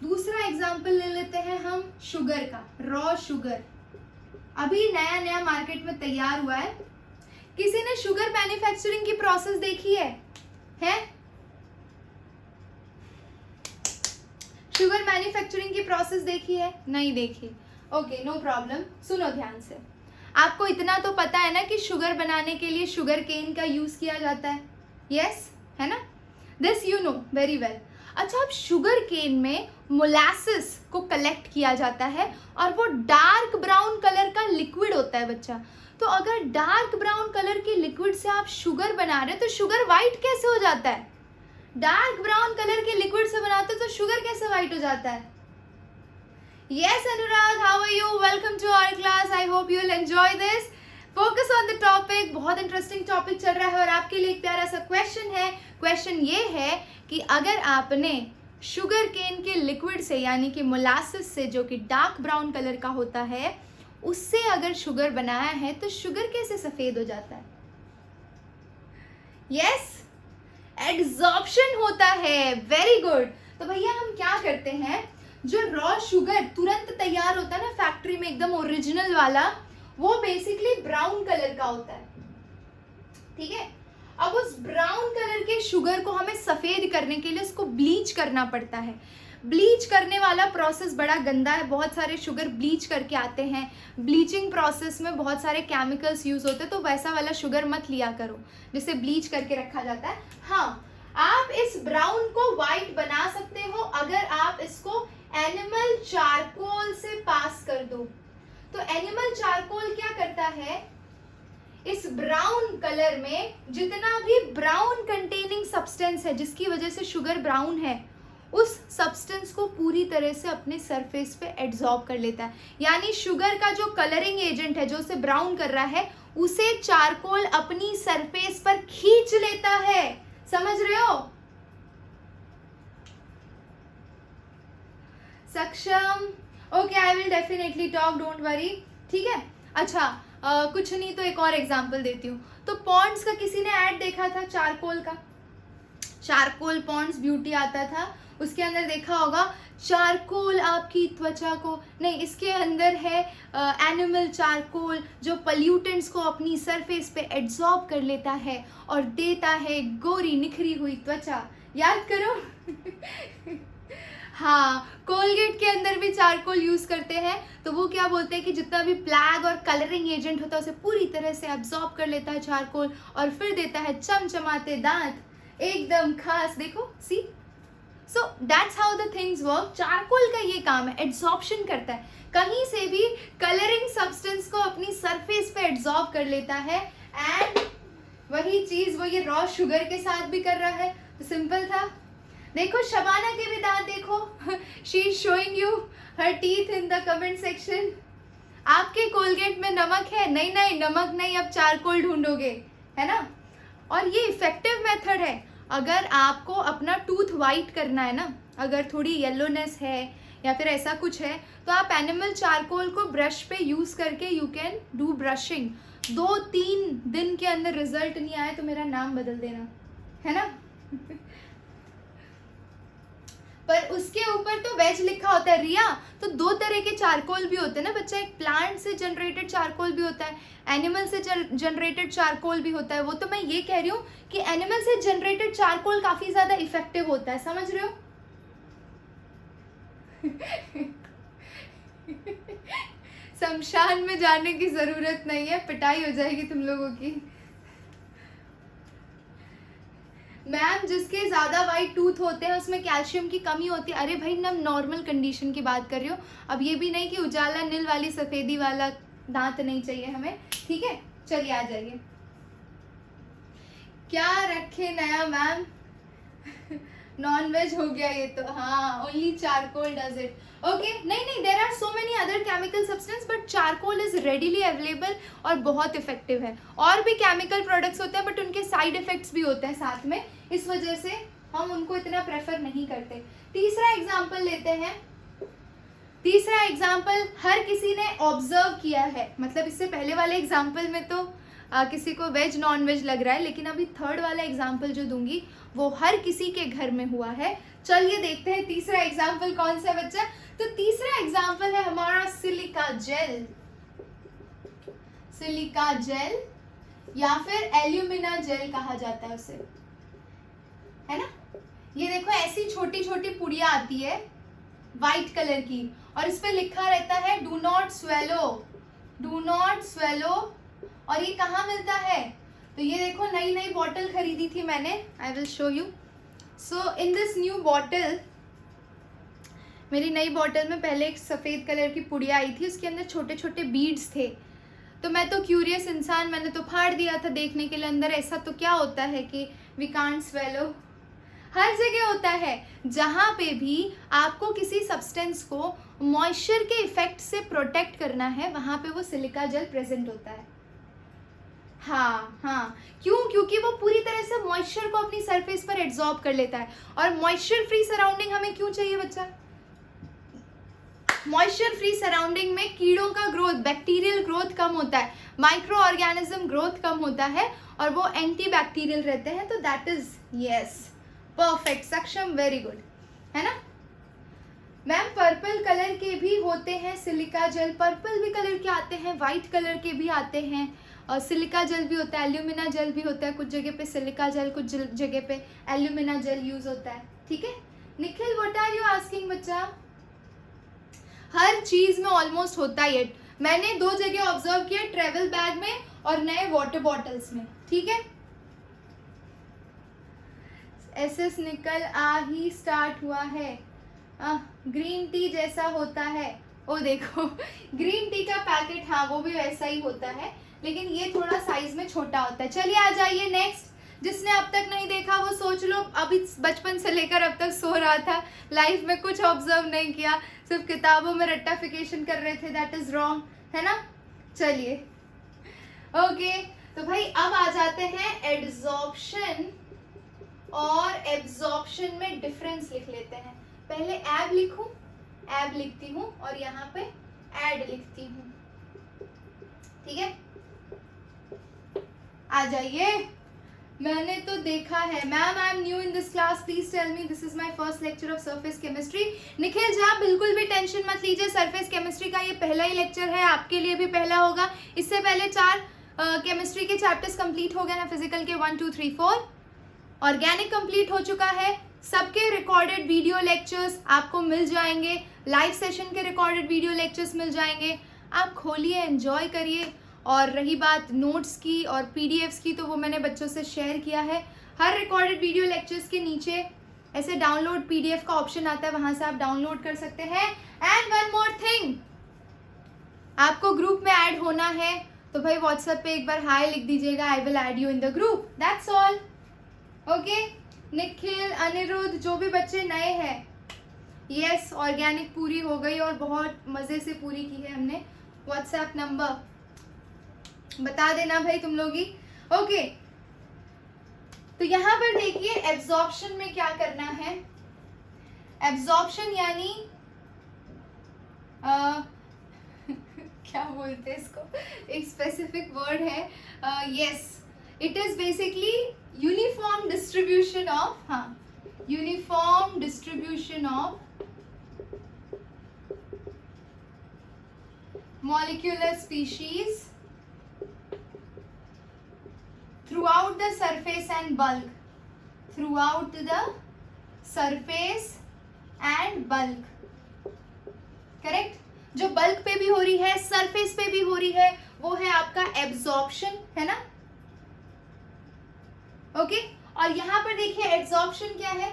दूसरा एग्जाम्पल ले लेते हैं हम शुगर का, रॉ शुगर। अभी नया नया मार्केट में तैयार हुआ है। किसी ने शुगर मैन्युफैक्चरिंग की प्रोसेस देखी है? शुगर मैन्युफैक्चरिंग की प्रोसेस देखी है? नहीं देखी? Okay, no problem. सुनो ध्यान से। आपको इतना तो पता है ना कि शुगर बनाने के लिए शुगर केन का यूज किया जाता है। यस, है ना? This you know very well. अच्छा, अब शुगर केन में मोलासिस को कलेक्ट किया जाता है और वो डार्क ब्राउन कलर का लिक्विड होता है बच्चा। तो अगर डार्क ब्राउन कलर के लिक्विड से आप शुगर बना रहे हैं तो शुगर व्हाइट कैसे हो जाता है? डार्क ब्राउन कलर के लिक्विड से बनाते हो तो शुगर कैसे व्हाइट हो जाता है? Yes, Anurag, how are you? Welcome to our class. I hope you will enjoy this. Focus on the topic. बहुत इंटरेस्टिंग टॉपिक चल रहा है और आपके लिए एक प्यारा सा क्वेश्चन है। क्वेश्चन ये है कि अगर आपने शुगर केन के लिक्विड से यानी कि मोलासिस से, जो कि डार्क ब्राउन कलर का होता है, उससे अगर शुगर बनाया है तो शुगर कैसे सफेद हो जाता है? यस, एड्सॉर्प्शन होता है। Very good. तो भैया हम क्या करते हैं, जो रॉ शुगर तुरंत तैयार होता है ना फैक्ट्री में, एकदम ओरिजिनल वाला, वो बेसिकली ब्राउन कलर का होता है, ठीक है। अब उस ब्राउन कलर के शुगर को हमें सफेद करने के लिए उसको ब्लीच करना पड़ता है। ब्लीच करने वाला प्रोसेस बड़ा गंदा है, बहुत सारे शुगर ब्लीच करके आते हैं। ब्लीचिंग प्रोसेस में बहुत सारे केमिकल्स यूज होते हैं, तो वैसा वाला शुगर मत लिया करो जिसे ब्लीच करके रखा जाता है। हाँ, आप इस ब्राउन को व्हाइट बना सकते हो अगर आप इसको एनिमल चारकोल से पास कर दो। तो एनिमल चारकोल क्या करता है, इस ब्राउन कलर में जितना भी ब्राउन कंटेनिंग सब्सटेंस है जिसकी वजह से शुगर ब्राउन है, उस सब्सटेंस को पूरी तरह से अपने सरफेस पे एब्जॉर्ब कर लेता है। यानी शुगर का जो कलरिंग एजेंट है जो उसे ब्राउन कर रहा है, उसे चारकोल अपनी सरफेस पर खींच लेता है। समझ रहे हो? सक्षम, okay, I will definitely talk, don't worry, ठीक है। अच्छा, कुछ नहीं तो एक और एग्जांपल देती हूँ। तो पॉन्ड्स का किसी ने ऐड देखा था चारकोल का? चारकोल पॉन्ड्स ब्यूटी आता था, उसके अंदर देखा होगा चारकोल आपकी त्वचा को, नहीं, इसके अंदर है एनिमल चारकोल जो पल्यूटेंट्स को अपनी सरफेस पे एब्जॉर्ब कर लेता है और देता है गोरी निखरी हुई त्वचा। याद करो। हाँ, कोलगेट के अंदर भी चारकोल यूज करते हैं, तो वो क्या बोलते हैं कि जितना भी प्लैग और कलरिंग एजेंट होता है उसे पूरी तरह से एब्जॉर्ब कर लेता है चारकोल और फिर देता है चमचमाते दांत, एकदम खास। देखो, see, so that's how the things work. Charcoal का ये काम है, एब्जॉर्प्शन करता है, कहीं से भी कलरिंग सब्सटेंस को अपनी सरफेस पे एब्जॉर्ब कर लेता है। एंड वही चीज वो ये रॉ शुगर के साथ भी कर रहा है। तो सिंपल था। देखो शबाना के भी दांत देखो, she is showing you her teeth in the comment section. आपके कोलगेट में नमक है? नहीं नहीं, नमक नहीं, अब चारकोल ढूंढोगे, है ना। और ये इफेक्टिव मेथड है। अगर आपको अपना टूथ वाइट करना है ना, अगर थोड़ी येलोनेस है या फिर ऐसा कुछ है, तो आप एनिमल चारकोल को ब्रश पे यूज करके यू कैन डू ब्रशिंग। 2-3 दिन के अंदर रिजल्ट नहीं आए तो मेरा नाम बदल देना, है ना। पर उसके ऊपर तो वेज लिखा होता है रिया। तो 2 तरह के चारकोल भी होते हैं ना बच्चा, एक प्लांट से जनरेटेड चारकोल भी होता है, एनिमल से जनरेटेड चारकोल भी होता है। वो तो मैं ये कह रही हूँ कि एनिमल से जनरेटेड चारकोल काफी ज्यादा इफेक्टिव होता है, समझ रहे हो। शमशान में जाने की जरूरत नहीं है, पिटाई हो जाएगी तुम लोगों की। मैम, जिसके ज्यादा वाइट टूथ होते हैं उसमें कैल्शियम की कमी होती है। अरे भाई, मैं नॉर्मल कंडीशन की बात कर रही हूँ। अब ये भी नहीं कि उजाला नील वाली सफेदी वाला दांत नहीं चाहिए हमें, ठीक है। चलिए आ जाइए। क्या रखे नया मैम? नॉन वेज हो गया ये तो। हाँ, only charcoal does it. Okay, नहीं, there are so many other chemical substance but charcoal is readily available और बहुत इफेक्टिव है। और भी केमिकल प्रोडक्ट्स होते हैं बट उनके साइड इफेक्ट्स भी होते हैं साथ में, इस वजह से हम उनको इतना प्रेफर नहीं करते। तीसरा एग्जाम्पल लेते हैं। तीसरा एग्जाम्पल हर किसी ने ऑब्जर्व किया है, मतलब इससे पहले वाले एग्जाम्पल में तो किसी को वेज नॉन वेज लग रहा है, लेकिन अभी थर्ड वाला एग्जाम्पल जो दूंगी वो हर किसी के घर में हुआ है। चलिए देखते हैं तीसरा एग्जाम्पल कौन सा बच्चा। तो तीसरा एग्जाम्पल है हमारा सिलिका जेल। सिलिका जेल या फिर एल्यूमिना जेल कहा जाता है उसे, है ना। ये देखो, ऐसी छोटी छोटी पुड़िया आती है वाइट कलर की और इस पे लिखा रहता है do not swallow, do not swallow. और ये कहाँ मिलता है? तो ये देखो, नई नई बॉटल खरीदी थी मैंने, I will show you. So in this new bottle, मेरी नई बॉटल में पहले एक सफ़ेद कलर की पुड़िया आई थी, उसके अंदर छोटे छोटे बीड्स थे। तो मैं तो क्यूरियस इंसान, मैंने तो फाड़ दिया था देखने के लिए अंदर ऐसा तो क्या होता है कि वी कांट स्वेलो। हर जगह होता है, जहाँ पे भी आपको किसी सब्सटेंस को मॉइस्चर के इफेक्ट से प्रोटेक्ट करना है वहाँ पे वो सिलिका जेल प्रेजेंट होता है। हाँ हाँ, क्यों? क्योंकि वो पूरी तरह से मॉइस्चर को अपनी सरफेस पर एब्जॉर्ब कर लेता है। और मॉइस्चर फ्री सराउंडिंग हमें क्यों चाहिए बच्चा? मॉइस्चर फ्री सराउंडिंग में कीड़ों का ग्रोथ, बैक्टीरियल ग्रोथ कम होता है, माइक्रो ऑर्गेनिज्म ग्रोथ कम होता है और वो एंटी बैक्टीरियल रहते हैं। तो दैट इज यस, परफेक्ट सक्षम, वेरी गुड, है ना मैम? पर्पल कलर के भी होते हैं सिलिका जेल, पर्पल भी कलर के आते हैं, वाइट कलर के भी आते हैं, और सिलिका जेल भी होता है, एल्यूमिना जेल भी होता है, कुछ जगह पे सिलिका जेल, कुछ जगह पे एल्यूमिना जेल यूज होता है, ठीक है। Nikhil, what are you asking बच्चा? हर चीज में ऑलमोस्ट होता ही है। मैंने 2 जगह ऑब्जर्व किया, ट्रेवल बैग में और नए वाटर बॉटल्स में, ठीक है। एसएस निकल आ ही स्टार्ट हुआ है, ग्रीन टी जैसा होता है, ओ देखो ग्रीन टी का पैकेट, हाँ वो भी वैसा ही होता है, लेकिन ये थोड़ा साइज में छोटा होता है। चलिए आ जाइए नेक्स्ट। जिसने अब तक नहीं देखा वो सोच लो अभी बचपन से लेकर अब तक सो रहा था, लाइफ में कुछ ऑब्जर्व नहीं किया, सिर्फ किताबों में रट्टाफिकेशन कर रहे थे, दैट इज रॉन्ग, है ना। चलिए ओके, तो भाई अब आ जाते हैं एड्सॉर्प्शन और एब्जॉर्प्शन में डिफरेंस लिख लेते हैं। पहले एब लिखूं, एब लिखती हूँ और यहाँ पे एड लिखती हूँ, ठीक है। आ जाइए। मैंने तो देखा है ma'am, I am new in this class, please tell me, this is my first lecture of surface chemistry. Nikhil ji आप बिल्कुल भी टेंशन मत लीजिए, सरफेस केमिस्ट्री का ये पहला ही लेक्चर है, आपके लिए भी पहला होगा। इससे पहले 4 केमिस्ट्री के चैप्टर्स कंप्लीट हो गए हैं, फिजिकल के 1 2 3 4, ऑर्गेनिक कंप्लीट हो चुका है, सबके रिकॉर्डेड वीडियो लेक्चर्स आपको मिल जाएंगे, लाइव सेशन के रिकॉर्डेड वीडियो लेक्चर्स मिल जाएंगे, आप खोलिए, एंजॉय करिए। और रही बात नोट्स की और पीडीएफ्स की, तो वो मैंने बच्चों से शेयर किया है। हर रिकॉर्डेड वीडियो लेक्चर्स के नीचे ऐसे डाउनलोड पीडीएफ का ऑप्शन आता है, वहां से आप डाउनलोड कर सकते हैं। एंड वन मोर थिंग, आपको ग्रुप में ऐड होना है तो भाई व्हाट्सएप पे एक बार हाय लिख दीजिएगा, I will add you in the group, that's all. Okay Nikhil, Aniruddh, जो भी बच्चे नए हैं, यस ऑर्गेनिक पूरी हो गई और बहुत मजे से पूरी की है हमने। व्हाट्सएप नंबर बता देना भाई तुम लोग ही। ओके तो यहां पर देखिए एब्जॉर्प्शन में क्या करना है। एब्जॉर्प्शन यानी क्या बोलते हैं इसको, एक स्पेसिफिक वर्ड है, yes it is basically uniform distribution of, हाँ uniform distribution of molecular species throughout the surface and bulk, throughout the surface and bulk, correct. जो बल्क पे भी हो रही है, सरफेस पे भी हो रही है, वो है आपका एब्जॉर्प्शन, है ना। ओके और यहां पर देखिए एब्जॉर्प्शन क्या है,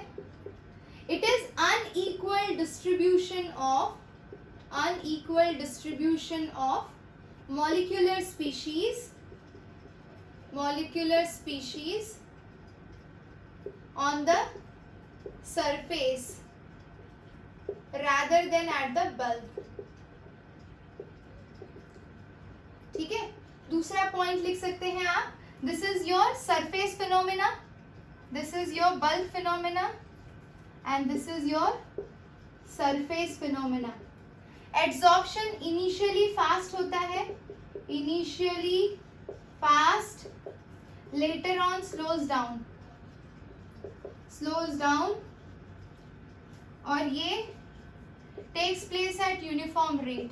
it is unequal distribution of molecular species on the surface rather than at the bulk, ठीक है। दूसरा पॉइंट लिख सकते हैं आप, this is your surface phenomena, this is your bulk phenomena and this is your surface phenomena. Adsorption initially fast होता है, initially fast, later on slows down और ये takes place at uniform rate,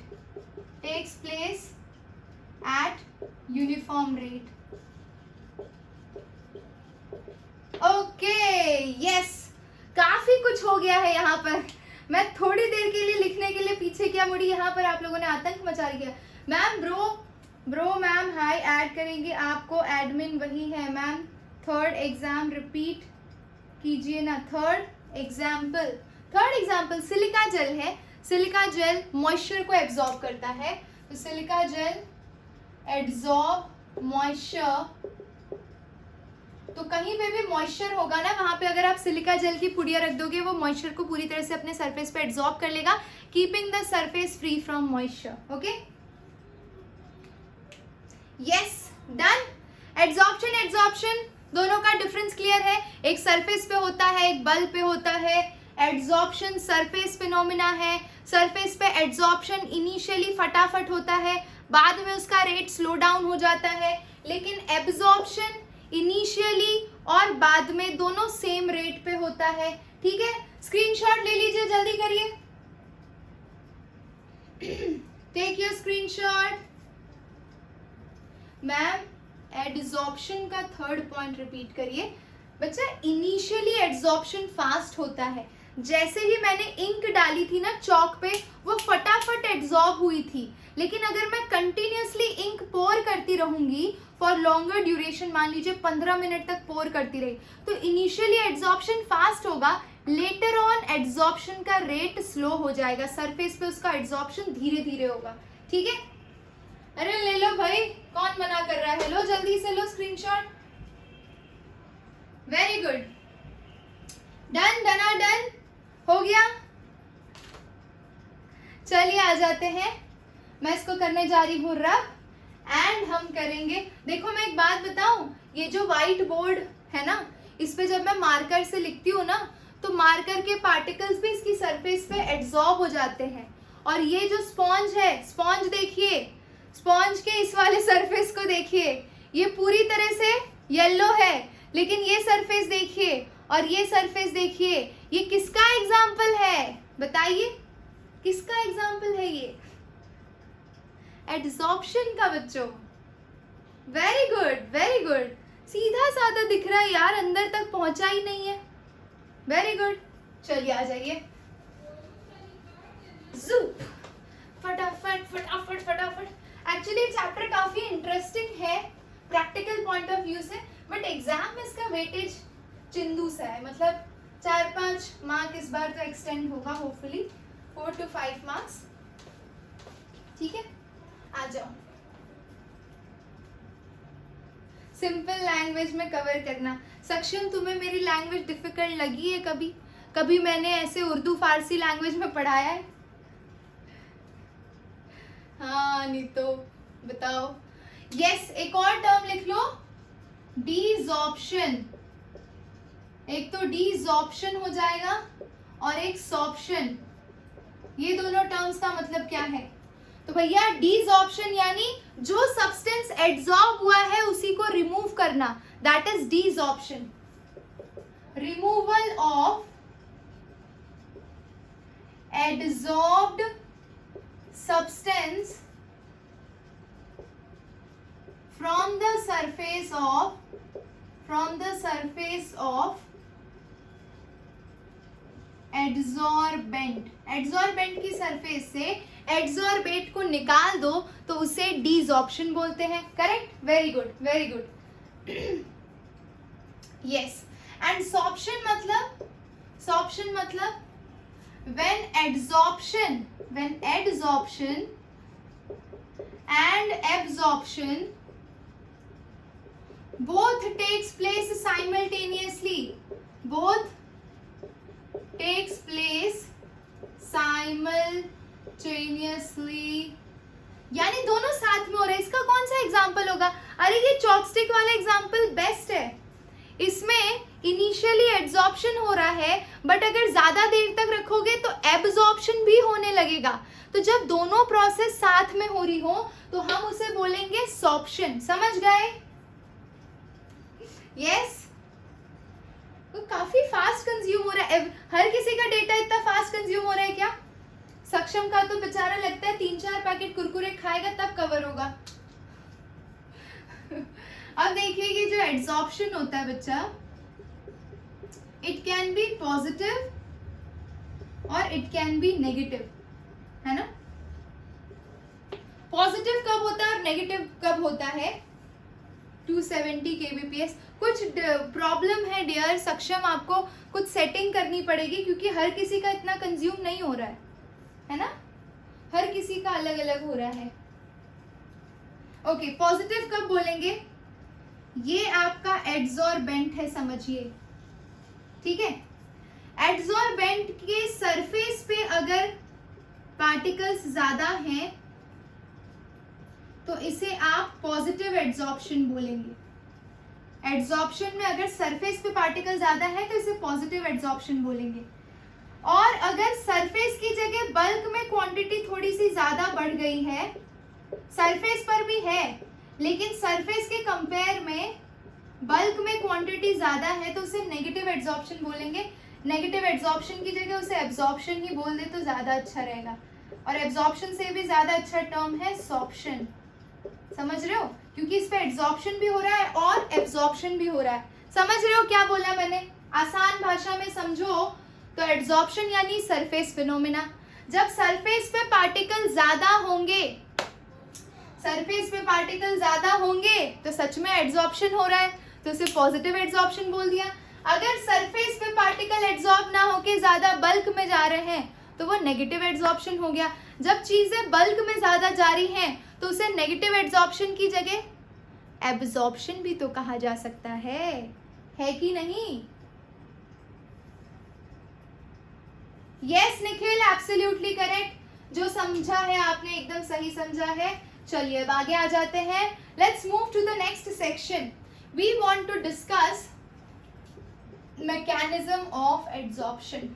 okay yes. काफी कुछ हो गया है यहाँ पर, मैं थोड़ी देर के लिए लिखने के लिए पीछे क्या मुड़ी, यहाँ पर आप लोगों ने आतंक मचा दिया। Ma'am bro ma'am hi, add करेंगे आपको, एडमिन वही है मैम। 3rd एग्जाम रिपीट कीजिए ना, 3rd एग्जाम्पल सिलिका जेल है, सिलिका जेल मॉइस्चर को एब्जॉर्ब करता है, तो सिलिका जेल एब्जॉर्ब मॉइस्चर, तो कहीं पे भी मॉइस्चर होगा ना, वहां पे अगर आप सिलिका जेल की पुड़िया रख दोगे, वो मॉइस्चर को पूरी तरह से अपने सरफेस पे एब्जॉर्ब कर लेगा, keeping the surface free from moisture. Okay yes done. Adsorption adsorption दोनों का डिफरेंस क्लियर है, एक सरफेस पे होता है एक बल्ब पे होता है। एड्सॉर्प्शन सरफेस फिनोमिना है, सरफेस पे एड्सॉर्प्शन इनिशियली फटाफट होता है, बाद में उसका रेट स्लो डाउन हो जाता है, लेकिन एब्जॉर्प्शन इनिशियली और बाद में दोनों सेम रेट पे होता है। ठीक है, स्क्रीनशॉट ले लीजिए, जल्दी करिए, take your screenshot. Ma'am adsorption का थर्ड पॉइंट रिपीट करिए। बच्चा इनिशियली एड्सॉर्प्शन फास्ट होता है, जैसे ही मैंने इंक डाली थी ना चौक पे वो फटाफट एड्सॉर्ब हुई थी, लेकिन अगर मैं कंटिन्यूसली इंक पोर करती रहूंगी फॉर लॉन्गर ड्यूरेशन, मान लीजिए 15 मिनट तक पोर करती रही, तो इनिशियली एड्सॉर्प्शन फास्ट होगा, लेटर ऑन एड्सॉर्प्शन का रेट स्लो हो जाएगा, सरफेस पे उसका एड्सॉर्प्शन धीरे धीरे होगा। ठीक है, अरे ले लो भाई, कौन मना कर रहा है, लो जल्दी से लो स्क्रीनशॉट। वेरी गुड, डन डना डन हो गया। चलिए आ जाते हैं, मैं इसको करने जा रही हूँ रब, एंड हम करेंगे। देखो मैं एक बात बताऊं, ये जो व्हाइट बोर्ड है ना, इस पे जब मैं मार्कर से लिखती हूँ ना, तो मार्कर के पार्टिकल्स भी इसकी सरफेस पे एड्सॉर्ब हो जाते हैं, और ये जो स्पॉन्ज है, स्पॉन्ज देखिए, स्पॉन्ज के इस वाले सरफेस को देखिए, ये पूरी तरह से येलो है, लेकिन ये सरफेस देखिए और ये सरफेस देखिए, ये किसका एग्जाम्पल है बताइए, किसका एग्जाम्पल है ये? एड्सॉर्प्शन का बच्चों। वेरी गुड वेरी गुड, सीधा साधा दिख रहा है यार, अंदर तक पहुंचा ही नहीं है। वेरी गुड, चलिए आ जाइए, ज़ूप, फटाफट फटाफट फटाफट। एक्चुअली चैप्टर काफी इंटरेस्टिंग है प्रैक्टिकल पॉइंट ऑफ व्यू से, बट एग्जाम में इसका वेटेज चिंदू सा है, मतलब 4-5 मार्क इस बार तो एक्सटेंड होगा, होपफुली 4 to 5 मार्क्स। ठीक है, आ जाओ। सिंपल लैंग्वेज में कवर करना। सक्षम, तुम्हें मेरी लैंग्वेज डिफिकल्ट लगी है कभी? कभी मैंने ऐसे उर्दू फारसी लैंग्वेज में पढ़ाया है? हाँ नहीं तो बताओ। यस, एक और टर्म लिख लो, डीसॉर्प्शन। एक तो डीसॉर्प्शन हो जाएगा और एक सॉर्प्शन। ये दोनों टर्म्स का मतलब क्या है? तो भैया डीसॉर्प्शन यानी जो सब्सटेंस एड्सॉर्ब हुआ है उसी को रिमूव करना, that is desorption. Removal of adsorbed substance from the surface of adsorbent। Adsorbent की सरफेस से एड्सॉर्बेट को निकाल दो तो उसे डीसॉर्प्शन बोलते हैं। Correct, very good very good. Yes, and sorption मतलब when adsorption and absorption both takes place simultaneously, यानी दोनों साथ में हो रहे हैं। इसका कौन सा एग्जाम्पल होगा? अरे ये चॉपस्टिक वाला एग्जाम्पल बेस्ट है। इसमें इनिशियली एड्सॉर्प्शन हो रहा है, बट अगर ज्यादा देर तक रखोगे तो एब्जॉर्प्शन भी होने लगेगा। तो जब दोनों प्रोसेस साथ में हो रही हो तो हम उसे बोलेंगे सॉर्प्शन। समझ गए? यस, तो काफी फास्ट कंज्यूम हो रहा है। हर किसी का डेटा इतना फास्ट कंज्यूम हो रहा है क्या? सक्षम का तो बेचारा लगता है 3-4 पैकेट कुरकुरे खाएगा तब कवर होगा। अब देखिए कि जो एड्सॉर्प्शन होता है बच्चा, इट कैन बी पॉजिटिव और इट कैन बी नेगेटिव, है ना? पॉजिटिव कब होता है और नेगेटिव कब होता है? 270 kbps। कुछ प्रॉब्लम है डियर सक्षम, आपको कुछ सेटिंग करनी पड़ेगी क्योंकि हर किसी का इतना कंज्यूम नहीं हो रहा है ना? हर किसी का अलग अलग हो रहा है। ओके, पॉजिटिव कब बोलेंगे? ये आपका एड्सॉर्बेंट है, समझिए, ठीक है? एड्सॉर्बेंट के सरफेस पे अगर पार्टिकल्स ज्यादा हैं तो इसे आप पॉजिटिव एड्सॉर्प्शन बोलेंगे। एड्सॉर्प्शन में अगर सरफेस पे पार्टिकल ज्यादा है तो इसे पॉजिटिव एड्सॉर्प्शन बोलेंगे। और अगर सरफेस की जगह बल्क में क्वांटिटी थोड़ी सी ज्यादा बढ़ गई है, सरफेस पर भी है लेकिन सरफेस के कंपेयर में बल्क में क्वांटिटी ज्यादा है, तो उसे नेगेटिव एड्सॉर्प्शन बोलेंगे। नेगेटिव एड्सॉर्प्शन की जगह उसे एब्जॉर्प्शन ही बोल दे तो ज्यादा अच्छा रहेगा। और एब्जॉर्प्शन से भी ज्यादा अच्छा टर्म है सॉर्प्शन। समझ रहे हो, क्योंकि इस पे एब्जॉर्प्शन भी हो रहा है और एब्जॉर्प्शन भी हो रहा है। समझ रहे हो क्या बोला मैंने? आसान भाषा में समझो तो एड्सॉर्प्शन यानी सरफेस फिनोमेना। जब सरफेस पे पार्टिकल ज्यादा होंगे, सरफेस पे पार्टिकल ज्यादा होंगे तो सच में एड्सॉर्प्शन हो रहा है, तो उसे पॉजिटिव एड्सॉर्प्शन बोल दिया। अगर सरफेस पे पार्टिकल एड्सॉर्ब ना होके ज्यादा बल्क में जा रहे हैं तो वो नेगेटिव एड्सॉर्प्शन हो गया। जब चीजें बल्क में ज्यादा जा रही हैं तो उसे नेगेटिव एड्सॉर्प्शन की जगह एब्जॉर्प्शन भी तो कहा जा सकता है कि नहीं? Yes Nikhil, absolutely correct. जो समझा है आपने एकदम सही समझा है। चलिए अब आगे आ जाते हैं। Let's move to the next section. We want to discuss mechanism of adsorption.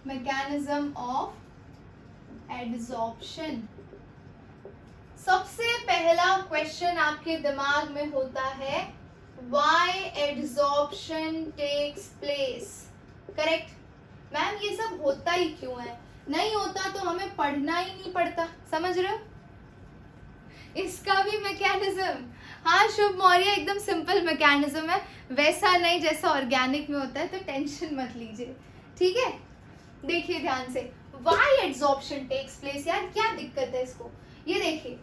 Mechanism of adsorption. सबसे पहला क्वेश्चन आपके दिमाग में होता है why adsorption takes place. Correct ma'am, ये सब होता ही क्यों है? नहीं होता तो हमें पढ़ना ही नहीं पड़ता। समझ रहे हो? इसका भी मैकेनिज्म, हाँ शुभ मौर्य, एकदम सिंपल मैकेनिज्म है, वैसा नहीं जैसा ऑर्गेनिक में होता है, तो टेंशन मत लीजिए। ठीक है, देखिए ध्यान से, व्हाई एड्सॉर्प्शन टेक्स प्लेस। यार क्या दिक्कत है इसको? ये देखिए,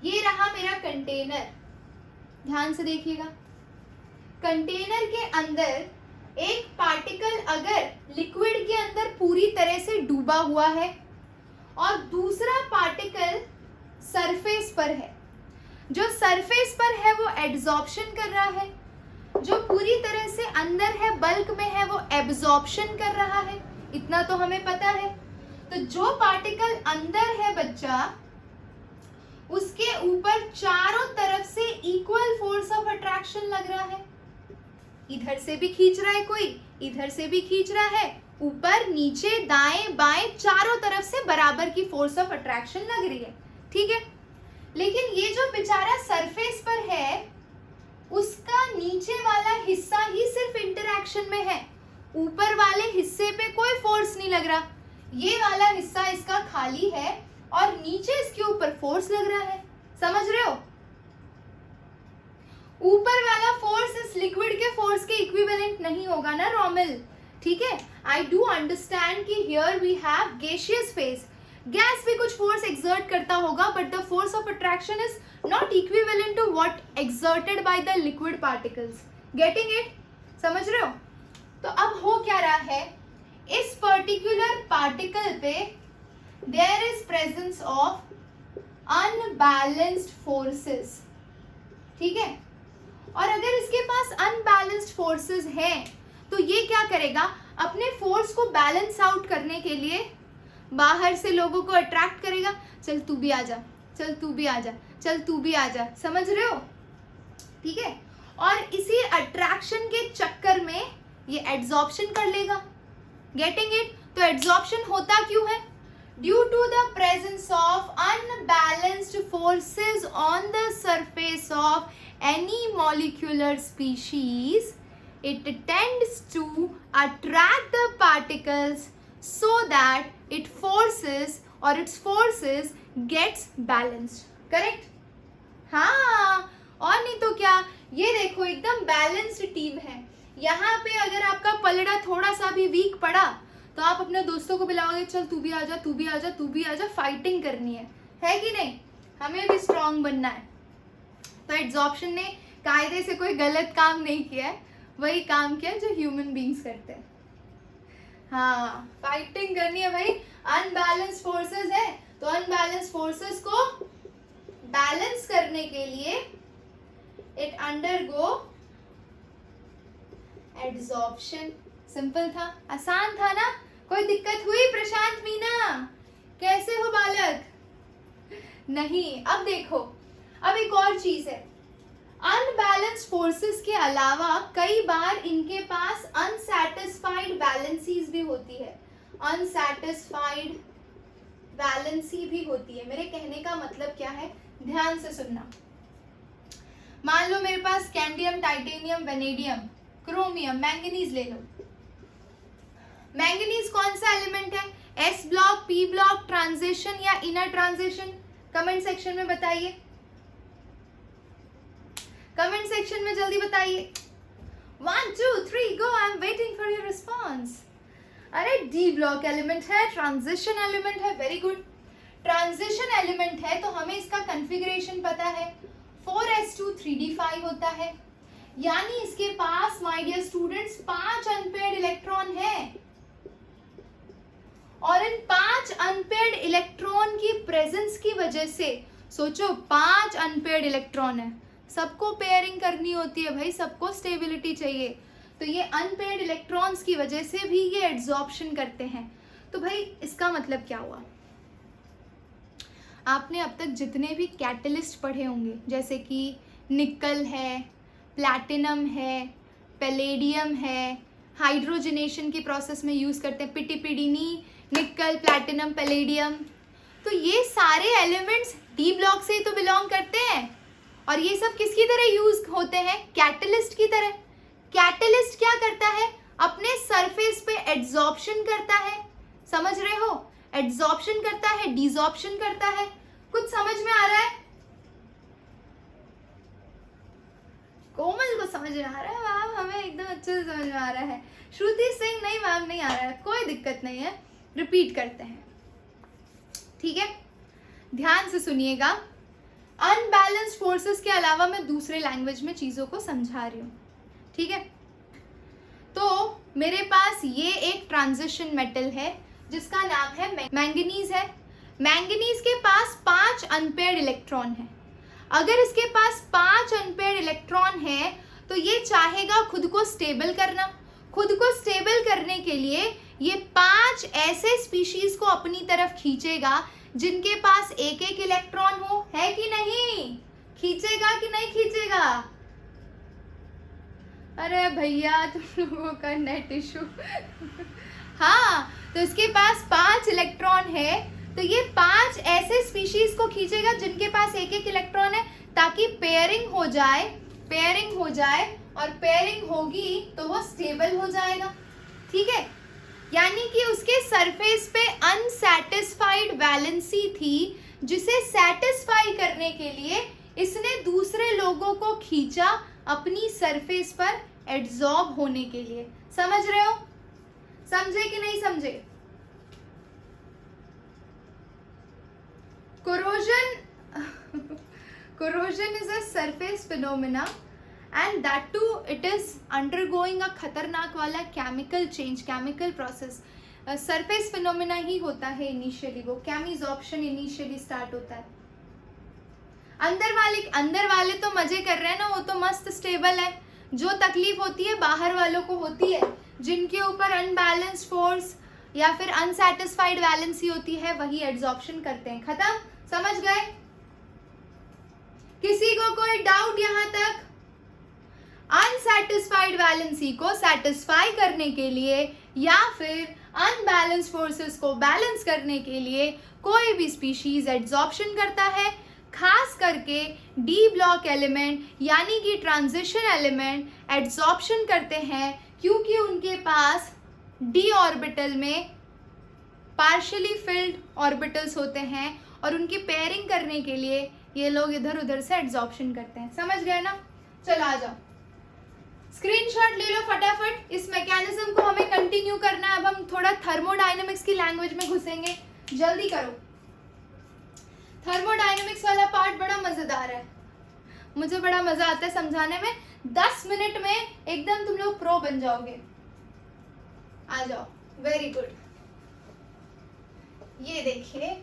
ये रहा मेरा कंटेनर, ध्यान से देखिएगा। कंटेनर के अंदर एक पार्टिकल अगर लिक्विड के अंदर पूरी तरह से डूबा हुआ है और दूसरा पार्टिकल सरफेस पर है, जो सरफेस पर है वो एड्सॉर्प्शन कर रहा है, जो पूरी तरह से अंदर है बल्क में है वो एब्जॉर्प्शन कर रहा है। इतना तो हमें पता है। तो जो पार्टिकल अंदर है बच्चा, उसके ऊपर चारों तरफ से इक्वल फोर्स ऑफ अट्रैक्शन लग रहा है। इधर से भी खींच रहा है कोई, इधर से भी खींच रहा है, ऊपर नीचे दाएं बाएं चारों तरफ से बराबर की फोर्स ऑफ अट्रैक्शन लग रही है। ठीक है, लेकिन ये जो बेचारा सरफेस पर है, उसका नीचे वाला हिस्सा ही सिर्फ इंटरैक्शन में है, ऊपर वाले हिस्से पे कोई फोर्स नहीं लग रहा। ये वाला हिस्सा इसका खाली है और नीचे इसके ऊपर फोर्स लग रहा है। समझ रहे हो? ऊपर वाला फोर्स इस लिक्विड के फोर्स के इक्विवेलेंट नहीं होगा ना रोमिल। ठीक है, आई डू अंडरस्टैंड कि here we have gaseous phase, gas भी कुछ फोर्स एक्सर्ट करता होगा, but the force of attraction is not equivalent to what exerted by the liquid particles. Getting it? समझ रहे हो? तो अब हो क्या रहा है, इस पर्टिकुलर पार्टिकल पे there is presence of unbalanced forces. ठीक है, और अगर इसके पास अनबैलेंस्ड फोर्सेस हैं तो ये क्या करेगा, अपने फोर्स को बैलेंस आउट करने के लिए बाहर से लोगों को अट्रैक्ट करेगा। चल तू भी आ जा, चल तू भी आ जा, चल तू भी आ जा। समझ रहे हो? ठीक है, और इसी अट्रैक्शन के चक्कर में ये एड्सॉर्प्शन कर लेगा। Getting it? तो एड्सॉर्प्शन होता क्यों है? Due to the presence of unbalanced forces on the surface of any molecular species, it tends to attract the particles so that its forces gets balanced. Correct? हाँ, और नहीं तो क्या। ये देखो एकदम बैलेंस्ड टीम है। यहाँ पे अगर आपका पलड़ा थोड़ा सा भी वीक पड़ा तो आप अपने दोस्तों को बुलाओगे, चल तू भी आ जा, तू भी आ जा, तू भी आ जा, फाइटिंग करनी है कि नहीं? हमें भी स्ट्रांग बनना है। तो एड्सॉर्प्शन ने कायदे से कोई गलत काम नहीं किया है, वही काम किया जो ह्यूमन बीइंग्स करते हैं। हाँ, फाइटिंग करनी है भाई। अनबैलेंस फोर्सेस है तो अनबैलेंस फोर्सेस को बैलेंस करने के लिए इट अंडरगो एड्सॉर्प्शन। सिंपल था, आसान था ना? कोई दिक्कत हुई प्रशांत मीना? कैसे हो बालक? नहीं। अब देखो, अब एक और चीज है, अनबैलेंस्ड फोर्सेस के अलावा कई बार इनके पास अनसैटिस्फाइड वैलेंसीज भी होती है, अनसैटिस्फाइड वैलेंसी भी होती है। मेरे कहने का मतलब क्या है, ध्यान से सुनना। मान लो मेरे पास कैंडियम, टाइटेनियम, वेनेडियम, क्रोमियम, मैंगनीज ले लो। मैंगनीज कौन सा एलिमेंट है, S block, P block, transition या इनर ट्रांजिशन? कमेंट सेक्शन में बताइए, कमेंट सेक्शन में जल्दी बताइए। 1 2 3 go, I am waiting for your response. अरे डी ब्लॉक एलिमेंट है, ट्रांजिशन एलिमेंट है, वेरी गुड। ट्रांजिशन एलिमेंट है तो हमें इसका कॉन्फ़िगरेशन पता है, 4s2 3d5 होता है, यानी इसके पास my dear students 5 unpaired electron है। और इन 5 अनपेयर्ड इलेक्ट्रॉन की प्रेजेंस की वजह से, सोचो 5 अनपेयर्ड इलेक्ट्रॉन है, सबको पेयरिंग करनी होती है भाई, सबको स्टेबिलिटी चाहिए, तो ये अनपेयर्ड इलेक्ट्रॉन्स की वजह से भी ये एड्सॉर्प्शन करते हैं। तो भाई इसका मतलब क्या हुआ, आपने अब तक जितने भी कैटलिस्ट पढ़े होंगे, जैसे कि निकल है, प्लैटिनम है, पैलेडियम है, हाइड्रोजनेशन की प्रोसेस में यूज़ करते हैं, पिटिपिडिनी, निकल, प्लैटिनम, पैलेडियम, तो ये सारे एलिमेंट्स डी ब्लॉक से ही तो बिलोंग करते हैं। और ये सब किसकी तरह यूज होते हैं, कैटलिस्ट की तरह। कैटलिस्ट क्या करता है, अपने सरफेस पे एड्सॉर्प्शन करता है, समझ रहे हो, एड्सॉर्प्शन करता है, डिसॉर्प्शन करता है। कुछ समझ में आ रहा है? कोमल को समझ में आ रहा है मैम, हमें एकदम अच्छे से समझ में आ रहा है। श्रुति सिंह, नहीं मैम नहीं आ रहा है, कोई दिक्कत नहीं है, रिपीट करते हैं, ठीक है। ध्यान से सुनिएगा, अनबैलेंस्ड फोर्सेस के अलावा मैं दूसरे लैंग्वेज में चीज़ों को समझा रही हूँ, ठीक है। तो मेरे पास ये एक ट्रांजिशन मेटल है जिसका नाम है मैंगनीज है। मैंगनीज के पास 5 अनपेयर्ड इलेक्ट्रॉन है। अगर इसके पास 5 अनपेयर्ड इलेक्ट्रॉन है तो ये चाहेगा खुद को स्टेबल करना। खुद को स्टेबल करने के लिए ये 5 ऐसे स्पीशीज को अपनी तरफ खींचेगा जिनके पास एक एक इलेक्ट्रॉन हो, है कि नहीं? खींचेगा कि नहीं खींचेगा? अरे भैया तुम लोगों का नेट इशू हाँ, तो इसके पास 5 इलेक्ट्रॉन है, तो ये 5 ऐसे स्पीशीज को खींचेगा जिनके पास एक एक इलेक्ट्रॉन है, ताकि पेयरिंग हो जाए, पेयरिंग हो जाए, और पेयरिंग होगी तो वो स्टेबल हो जाएगा, ठीक है। यानी कि उसके सरफेस पे अनसैटिस्फाइड वैलेंसी थी, जिसे सेटिस्फाई करने के लिए इसने दूसरे लोगों को खींचा अपनी सरफेस पर एड्सॉर्ब होने के लिए। समझ रहे हो? समझे कि नहीं समझे? corrosion is a surface phenomena and that too it is undergoing a खतरनाक वाला chemical change, chemical process। Surface phenomena ही होता है इनिशियली, वो कैमिजॉर्प्शन इनिशियली स्टार्ट होता है। अंदर वाले तो मजे कर रहे हैं ना, वो तो मस्त स्टेबल है। जो तकलीफ होती है बाहर वालों को होती है, जिनके ऊपर अनबैलेंस्ड फोर्स या फिर अनसैटिस्फाइड वैलेंसी होती है, वही एड्सॉर्प्शन करते हैं। खत्म? समझ गए? किसी को कोई डाउट यहां तक? अनसैटिस्फाइड वैलेंसी को सेटिस्फाई करने के लिए या फिर अनबैलेंस्ड फोर्सेस को बैलेंस करने के लिए कोई भी स्पीशीज एड्सॉर्प्शन करता है। खास करके डी ब्लॉक एलिमेंट यानी कि ट्रांजिशन एलिमेंट एड्सॉर्प्शन करते हैं, क्योंकि उनके पास डी ऑर्बिटल में पार्शियली फिल्ड ऑर्बिटल्स होते हैं और उनकी पेयरिंग करने के लिए ये लोग इधर उधर से एड्सॉर्प्शन करते हैं। समझ गए ना? चलो आ जाओ, स्क्रीनशॉट ले लो फटाफट। इस मैकेनिज्म को हमें कंटिन्यू करना है। अब हम थोड़ा थर्मोडायनेमिक्स की लैंग्वेज में घुसेंगे, जल्दी करो। थर्मोडायनेमिक्स वाला पार्ट बड़ा मजेदार है, मुझे बड़ा मजा आता है समझाने में। 10 मिनट में एकदम तुम लोग प्रो बन जाओगे। आ जाओ, वेरी गुड। ये देखिए,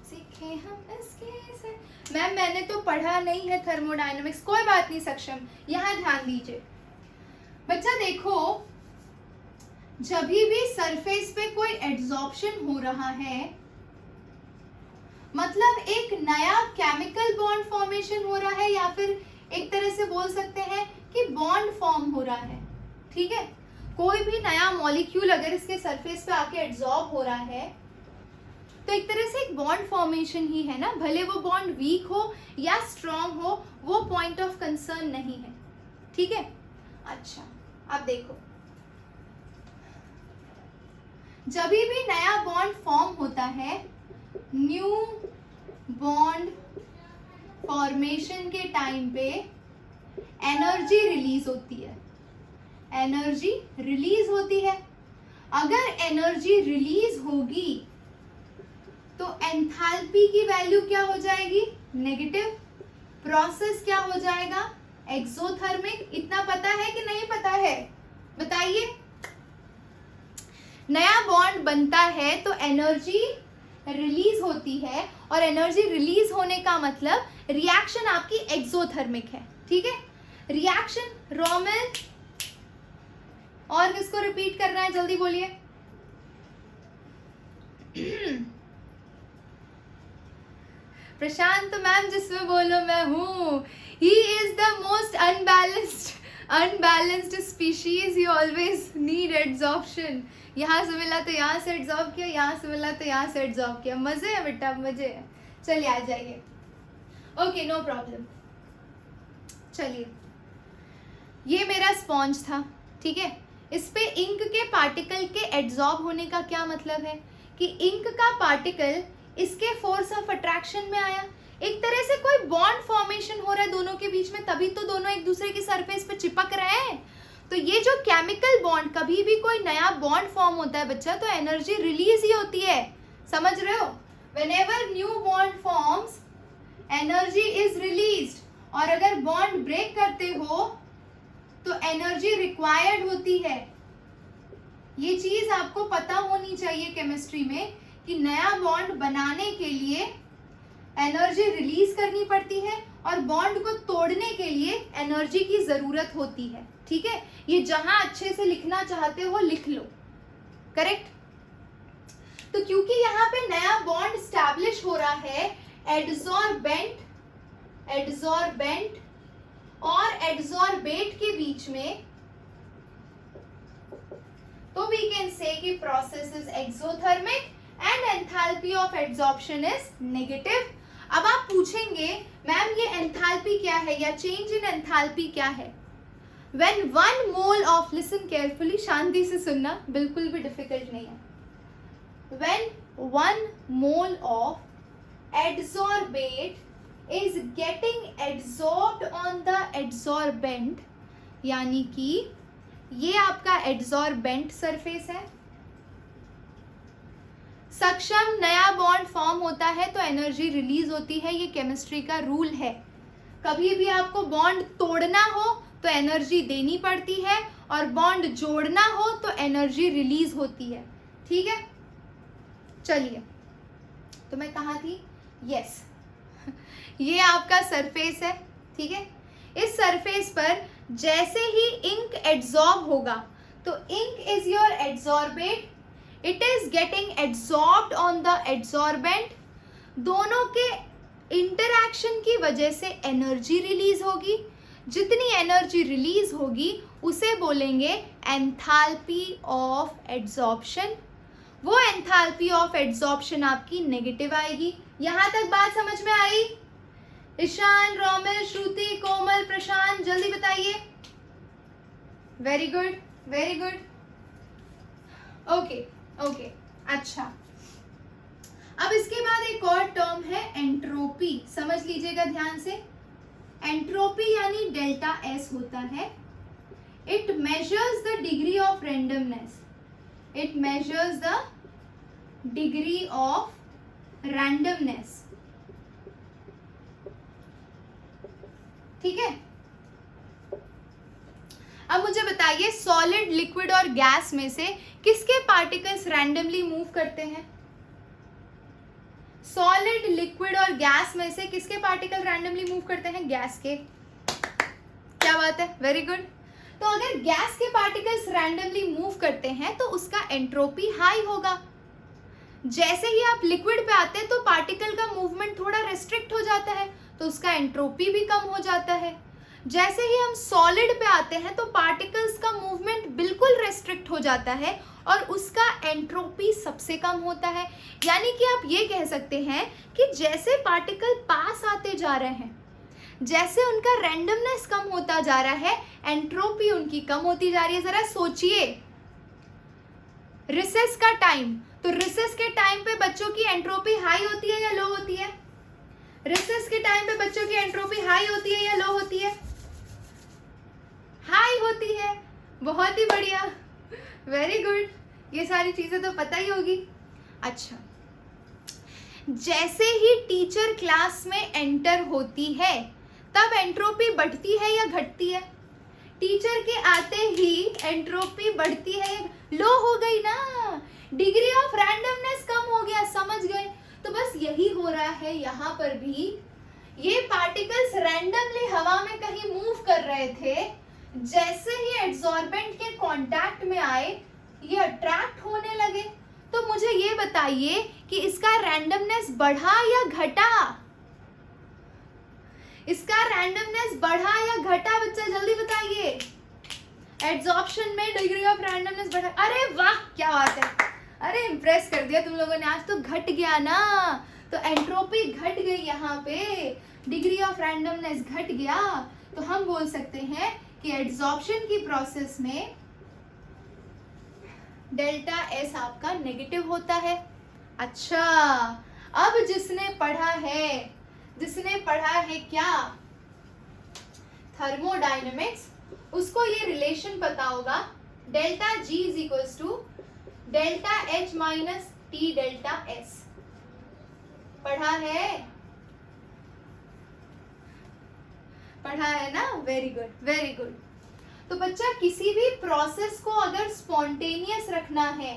सीखे हम इसके से। मैम मैंने तो पढ़ा नहीं है थर्मोडायनेमिक्स, कोई बात नहीं सक्षम, यहाँ ध्यान दीजिए। बच्चा देखो, जब भी सरफेस पे कोई एड्सॉर्प्शन हो रहा है मतलब एक नया केमिकल बॉन्ड फॉर्मेशन हो रहा है, या फिर एक तरह से बोल सकते हैं कि बॉन्ड फॉर्म हो रहा है, ठीक है। कोई भी नया मॉलिक्यूल अगर इसके सरफेस पे आके एब्जॉर्ब हो रहा है तो एक तरह से एक बॉन्ड फॉर्मेशन ही है ना, भले वो बॉन्ड वीक हो या स्ट्रॉन्ग हो, वो पॉइंट ऑफ कंसर्न नहीं है, ठीक है। अच्छा, अब देखो, जब भी नया बॉन्ड फॉर्म होता है, न्यू बॉन्ड फॉर्मेशन के टाइम पे एनर्जी रिलीज होती है, एनर्जी रिलीज होती है। अगर एनर्जी रिलीज होगी तो एंथैल्पी की वैल्यू क्या हो जाएगी, नेगेटिव। प्रोसेस क्या हो जाएगा, एक्सोथर्मिक। इतना पता है कि नहीं पता है, बताइए। नया बॉन्ड बनता है तो एनर्जी रिलीज होती है, और एनर्जी रिलीज होने का मतलब रिएक्शन आपकी एक्सोथर्मिक है, ठीक है। रिएक्शन रोमिल, और किसको रिपीट करना है, जल्दी बोलिए। प्रशांत मैम, जिसमें बोलो मैं हूं। He is the most unbalanced species, he always need adsorption. यहाँ से मिला तो यहाँ से एड्सॉर्ब किया, यहाँ से मिला तो यहाँ से एड्सॉर्ब किया। मजे है बेटा, मजे है। चलिए आ जाइए, ओके, नो प्रॉब्लम। चलिए, ये मेरा स्पॉन्ज था, ठीक है। इस पे इंक के पार्टिकल के एड्सॉर्ब होने का क्या मतलब है कि इंक का पार्टिकल इसके फोर्स ऑफ अट्रैक्शन में आया, एक तरह से कोई बॉन्ड फॉर्मेशन हो रहा है दोनों के बीच में, तभी तो दोनों एक दूसरे की सरफेस पे चिपक रहे हैं। तो ये जो केमिकल बॉन्ड, कभी भी कोई नया बॉन्ड फॉर्म होता है बच्चा, तो एनर्जी रिलीज ही होती है, समझ रहे हो। Whenever new bond forms, energy is released, और अगर बॉन्ड ब्रेक करते हो तो एनर्जी रिक्वायर्ड होती है। ये चीज आपको पता होनी चाहिए केमिस्ट्री में कि नया बॉन्ड बनाने के लिए एनर्जी रिलीज करनी पड़ती है, और बॉन्ड को तोड़ने के लिए एनर्जी की जरूरत होती है, ठीक है। ये जहां अच्छे से लिखना चाहते हो लिख लो, करेक्ट। तो क्योंकि यहाँ पे नया बॉन्ड स्टैब्लिश हो रहा है एडसॉर्बेंट और एडसॉर्बेट के बीच में, तो वी कैन से कि process is exothermic and enthalpy of adsorption is negative. अब आप पूछेंगे मैम ये एंथैल्पी क्या है या चेंज इन एंथैल्पी क्या है। When 1 mole of, listen carefully, शांति से सुनना, बिल्कुल भी डिफिकल्ट नहीं है। When 1 mole of adsorbate is getting adsorbed on the adsorbent, यानी कि ये आपका एड्सॉर्बेंट सरफेस है, सक्षम नया बॉन्ड फॉर्म होता है तो एनर्जी रिलीज होती है। ये केमिस्ट्री का रूल है, कभी भी आपको बॉन्ड तोड़ना हो तो एनर्जी देनी पड़ती है, और बॉन्ड जोड़ना हो तो एनर्जी रिलीज होती है, ठीक है। चलिए, तो मैं कहाँ थी, यस ये आपका सरफेस है, ठीक है। इस सरफेस पर जैसे ही इंक एड्सॉर्ब होगा, तो ink is your adsorbate, it is getting adsorbed on the adsorbent. दोनों के इंटरैक्शन की वजह से एनर्जी रिलीज होगी, जितनी एनर्जी रिलीज होगी उसे बोलेंगे एंथैल्पी ऑफ एड्सॉर्प्शन। वो एंथैल्पी ऑफ एड्सॉर्प्शन आपकी नेगेटिव आएगी। यहां तक बात समझ में आई? ईशान, रोमिल, श्रुति, कोमल, प्रशांत, जल्दी बताइए। Very good, very good, okay okay. अच्छा, अब इसके बाद एक और टर्म है एंट्रोपी, समझ लीजिएगा ध्यान से। एंट्रोपी यानी डेल्टा एस होता है। It measures the degree of randomness, it measures the degree of randomness, ठीक है। अब मुझे बताइए, सॉलिड, लिक्विड और गैस में से किसके पार्टिकल्स रैंडमली मूव करते हैं? सॉलिड, लिक्विड और गैस में से किसके पार्टिकल रैंडमली मूव करते हैं? गैस के। क्या बात है, वेरी गुड। तो अगर गैस के पार्टिकल्स रैंडमली मूव करते हैं तो उसका एंट्रोपी हाई होगा। जैसे ही आप लिक्विड पे आते हैं तो पार्टिकल का मूवमेंट थोड़ा रेस्ट्रिक्ट हो जाता है, तो उसका एंट्रोपी भी कम हो जाता है। जैसे ही हम सॉलिड पे आते हैं तो पार्टिकल्स का मूवमेंट बिल्कुल रेस्ट्रिक्ट हो जाता है और उसका एंट्रोपी सबसे कम होता है। यानी कि आप ये कह सकते हैं कि जैसे पार्टिकल पास आते जा रहे हैं, जैसे उनका रैंडमनेस कम होता जा रहा है, एंट्रोपी उनकी कम होती जा रही है। जरा सोचिए, रिसेस का टाइम, तो रिसेस के टाइम पे बच्चों की एंट्रोपी हाई होती है या लो होती है? रिसेस के टाइम पे बच्चों की एंट्रोपी हाई होती है या लो होती है? हाई होती है। बहुत ही बढ़िया, वेरी गुड, ये सारी चीजें तो पता ही होगी। अच्छा, जैसे ही टीचर क्लास में एंटर होती है तब एंट्रोपी बढ़ती है या घटती है? टीचर के आते ही एंट्रोपी बढ़ती है, लो हो गई ना, डिग्री ऑफ रैंडमनेस कम हो गया, समझ गए? तो बस यही हो रहा है यहाँ पर भी। ये पार्टिकल्स रैंडमली हवा में कहीं मूव कर रहे थे, जैसे ही एड्सॉर्बेंट के कांटेक्ट में आए ये अट्रैक्ट होने लगे। तो मुझे ये बताइए कि इसका रैंडमनेस बढ़ा या घटा? इसका रैंडमनेस बढ़ा या घटा बच्चा, जल्दी बताइए। एड्सॉर्प्शन में डिग्री ऑफ रैंडमनेस बढ़ा, अरे वाह क्या बात है, अरे इम्प्रेस कर दिया तुम लोगों ने, आज तो घट गया ना, तो एंट्रोपी घट गई, यहाँ पे डिग्री ऑफ रैंडमनेस घट गया। तो हम बोल सकते हैं कि एड्सॉर्प्शन की प्रोसेस में डेल्टा एस आपका नेगेटिव होता है। अच्छा, अब जिसने पढ़ा है क्या, थर्मोडायनेमिक्स, उसको ये रिलेशन पता होगा, delta G is equals to delta H minus T delta S. पढ़ा है ना, वेरी गुड वेरी गुड। तो बच्चा किसी भी प्रोसेस को अगर स्पॉन्टेनियस रखना है,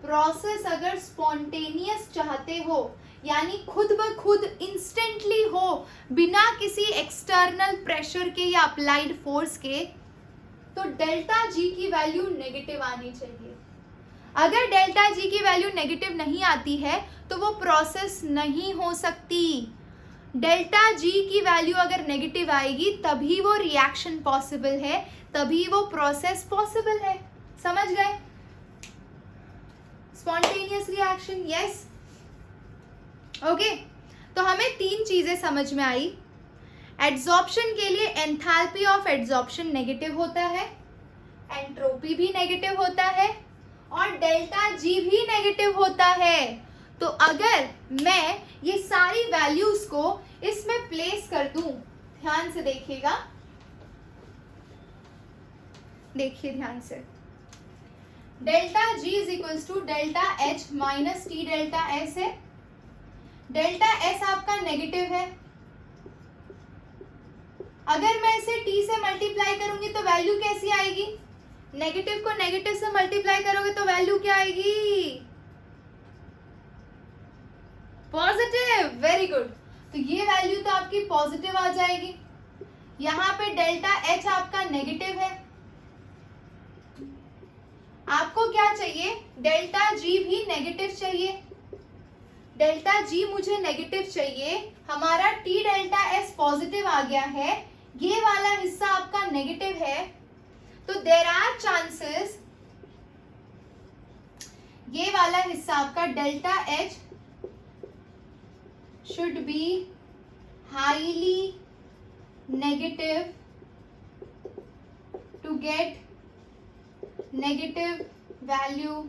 प्रोसेस अगर स्पॉन्टेनियस चाहते हो, यानी खुद ब खुद इंस्टेंटली हो, बिना किसी एक्सटर्नल प्रेशर के या अप्लाइड फोर्स के, तो डेल्टा जी की वैल्यू नेगेटिव आनी चाहिए। अगर डेल्टा जी की वैल्यू नेगेटिव नहीं आती है तो वो प्रोसेस नहीं हो सकती। डेल्टा जी की वैल्यू अगर नेगेटिव आएगी तभी वो रिएक्शन पॉसिबल है, तभी वो प्रोसेस पॉसिबल है। समझ गए? Spontaneous reaction, yes, okay. तो हमें तीन चीजें समझ में आई। एड्सॉर्प्शन के लिए एंथैल्पी ऑफ एड्सॉर्प्शन नेगेटिव होता है, एंट्रोपी भी नेगेटिव होता है और डेल्टा जी भी नेगेटिव होता है। तो अगर मैं ये सारी वैल्यूज को इसमें प्लेस कर दूं, ध्यान से देखिएगा, देखिए ध्यान से, delta G is equals to delta H minus T delta S है। डेल्टा एस आपका नेगेटिव है, अगर मैं इसे टी से मल्टीप्लाई करूंगी तो वैल्यू कैसी आएगी? नेगेटिव को नेगेटिव से मल्टीप्लाई करोगे तो वैल्यू क्या आएगी? Positive, very good. तो ये वैल्यू तो आपकी पॉजिटिव आ जाएगी। यहाँ पे डेल्टा एच आपका नेगेटिव है, आपको क्या चाहिए? डेल्टा जी भी नेगेटिव चाहिए। डेल्टा जी मुझे नेगेटिव चाहिए, हमारा टी डेल्टा एस पॉजिटिव आ गया है, ये वाला हिस्सा आपका नेगेटिव है, तो देयर आर चांसेस ये वाला हिस्सा आपका delta H should be highly negative to get negative value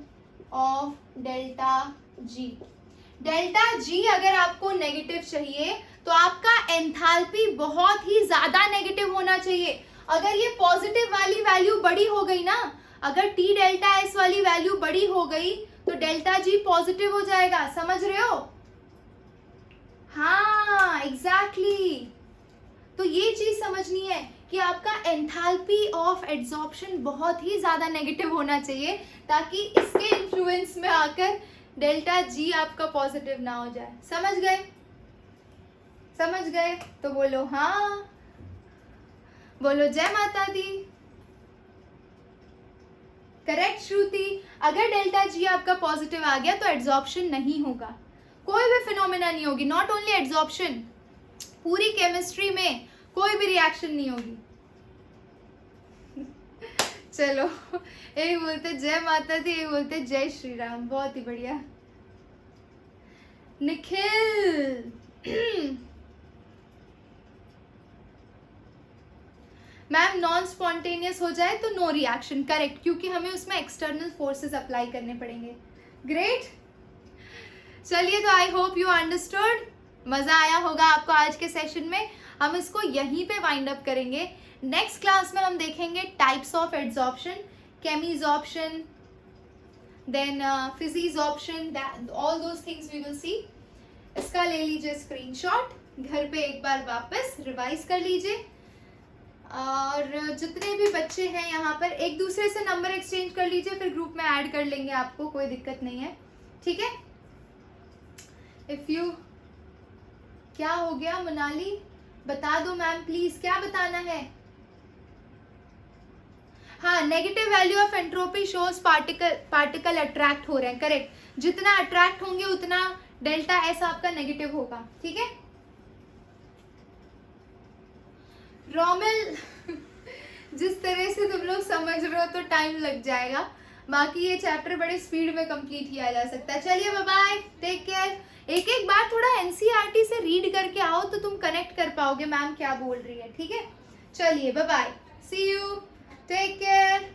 of delta G. Delta G अगर आपको नेगेटिव चाहिए तो आपका एंथैल्पी बहुत ही ज्यादा नेगेटिव होना चाहिए। अगर ये पॉजिटिव वाली वैल्यू बड़ी हो गई ना, अगर टी डेल्टा एस वाली वैल्यू बड़ी हो गई तो डेल्टा जी पॉजिटिव हो जाएगा। समझ रहे हो? हाँ, एग्जैक्टली। तो ये चीज समझनी है कि आपका एंथैल्पी ऑफ एड्सॉर्प्शन बहुत ही ज्यादा नेगेटिव होना चाहिए ताकि इसके इन्फ्लुएंस में आकर डेल्टा जी आपका पॉजिटिव ना हो जाए। समझ गए? समझ गए तो बोलो हाँ, बोलो जय माता दी। करेक्ट श्रुति। अगर डेल्टा जी आपका पॉजिटिव आ गया तो एड्सॉर्प्शन नहीं होगा, कोई भी फिनोमेना नहीं होगी, नॉट ओनली एड्सॉर्प्शन, पूरी केमिस्ट्री में कोई भी रिएक्शन नहीं होगी। चलो, एक बोलते जय माता दी, एक बोलते जय श्री राम, बहुत ही बढ़िया। निखिल मैम नॉन स्पॉन्टेनियस हो जाए तो नो रिएक्शन, करेक्ट, क्योंकि हमें उसमें एक्सटर्नल फोर्सेस अप्लाई करने पड़ेंगे। ग्रेट, चलिए, तो आई होप यू अंडरस्टूड, मजा आया होगा आपको आज के सेशन में। हम इसको यहीं पे वाइंड अप करेंगे। नेक्स्ट क्लास में हम देखेंगे types of adsorption, chemisorption, then physisorption, all those things we will see. इसका ले लीजिए स्क्रीनशॉट, घर पे एक बार वापस रिवाइज कर लीजिए, और जितने भी बच्चे हैं यहाँ पर एक दूसरे से नंबर एक्सचेंज कर लीजिए, फिर ग्रुप में ऐड कर लेंगे आपको, कोई दिक्कत नहीं है, ठीक है। इफ यू, क्या हो गया मोनाली, बता दो मैम प्लीज, क्या बताना है। हाँ, negative value of entropy shows particle attract हो रहे हैं, करेक्ट, जितना अट्रैक्ट होंगे उतना डेल्टा एस आपका नेगेटिव होगा, ठीक है। रोमिल जिस तरह से तुम लोग समझ रहे हो तो टाइम लग जाएगा, बाकी ये चैप्टर बड़े स्पीड में कंप्लीट किया जा सकता है। चलिए बाय बाय, टेक केयर। एक एक बार थोड़ा एनसीईआरटी से रीड करके आओ तो तुम कनेक्ट कर पाओगे मैम क्या बोल रही है, ठीक है। चलिए bye bye, see you, take care.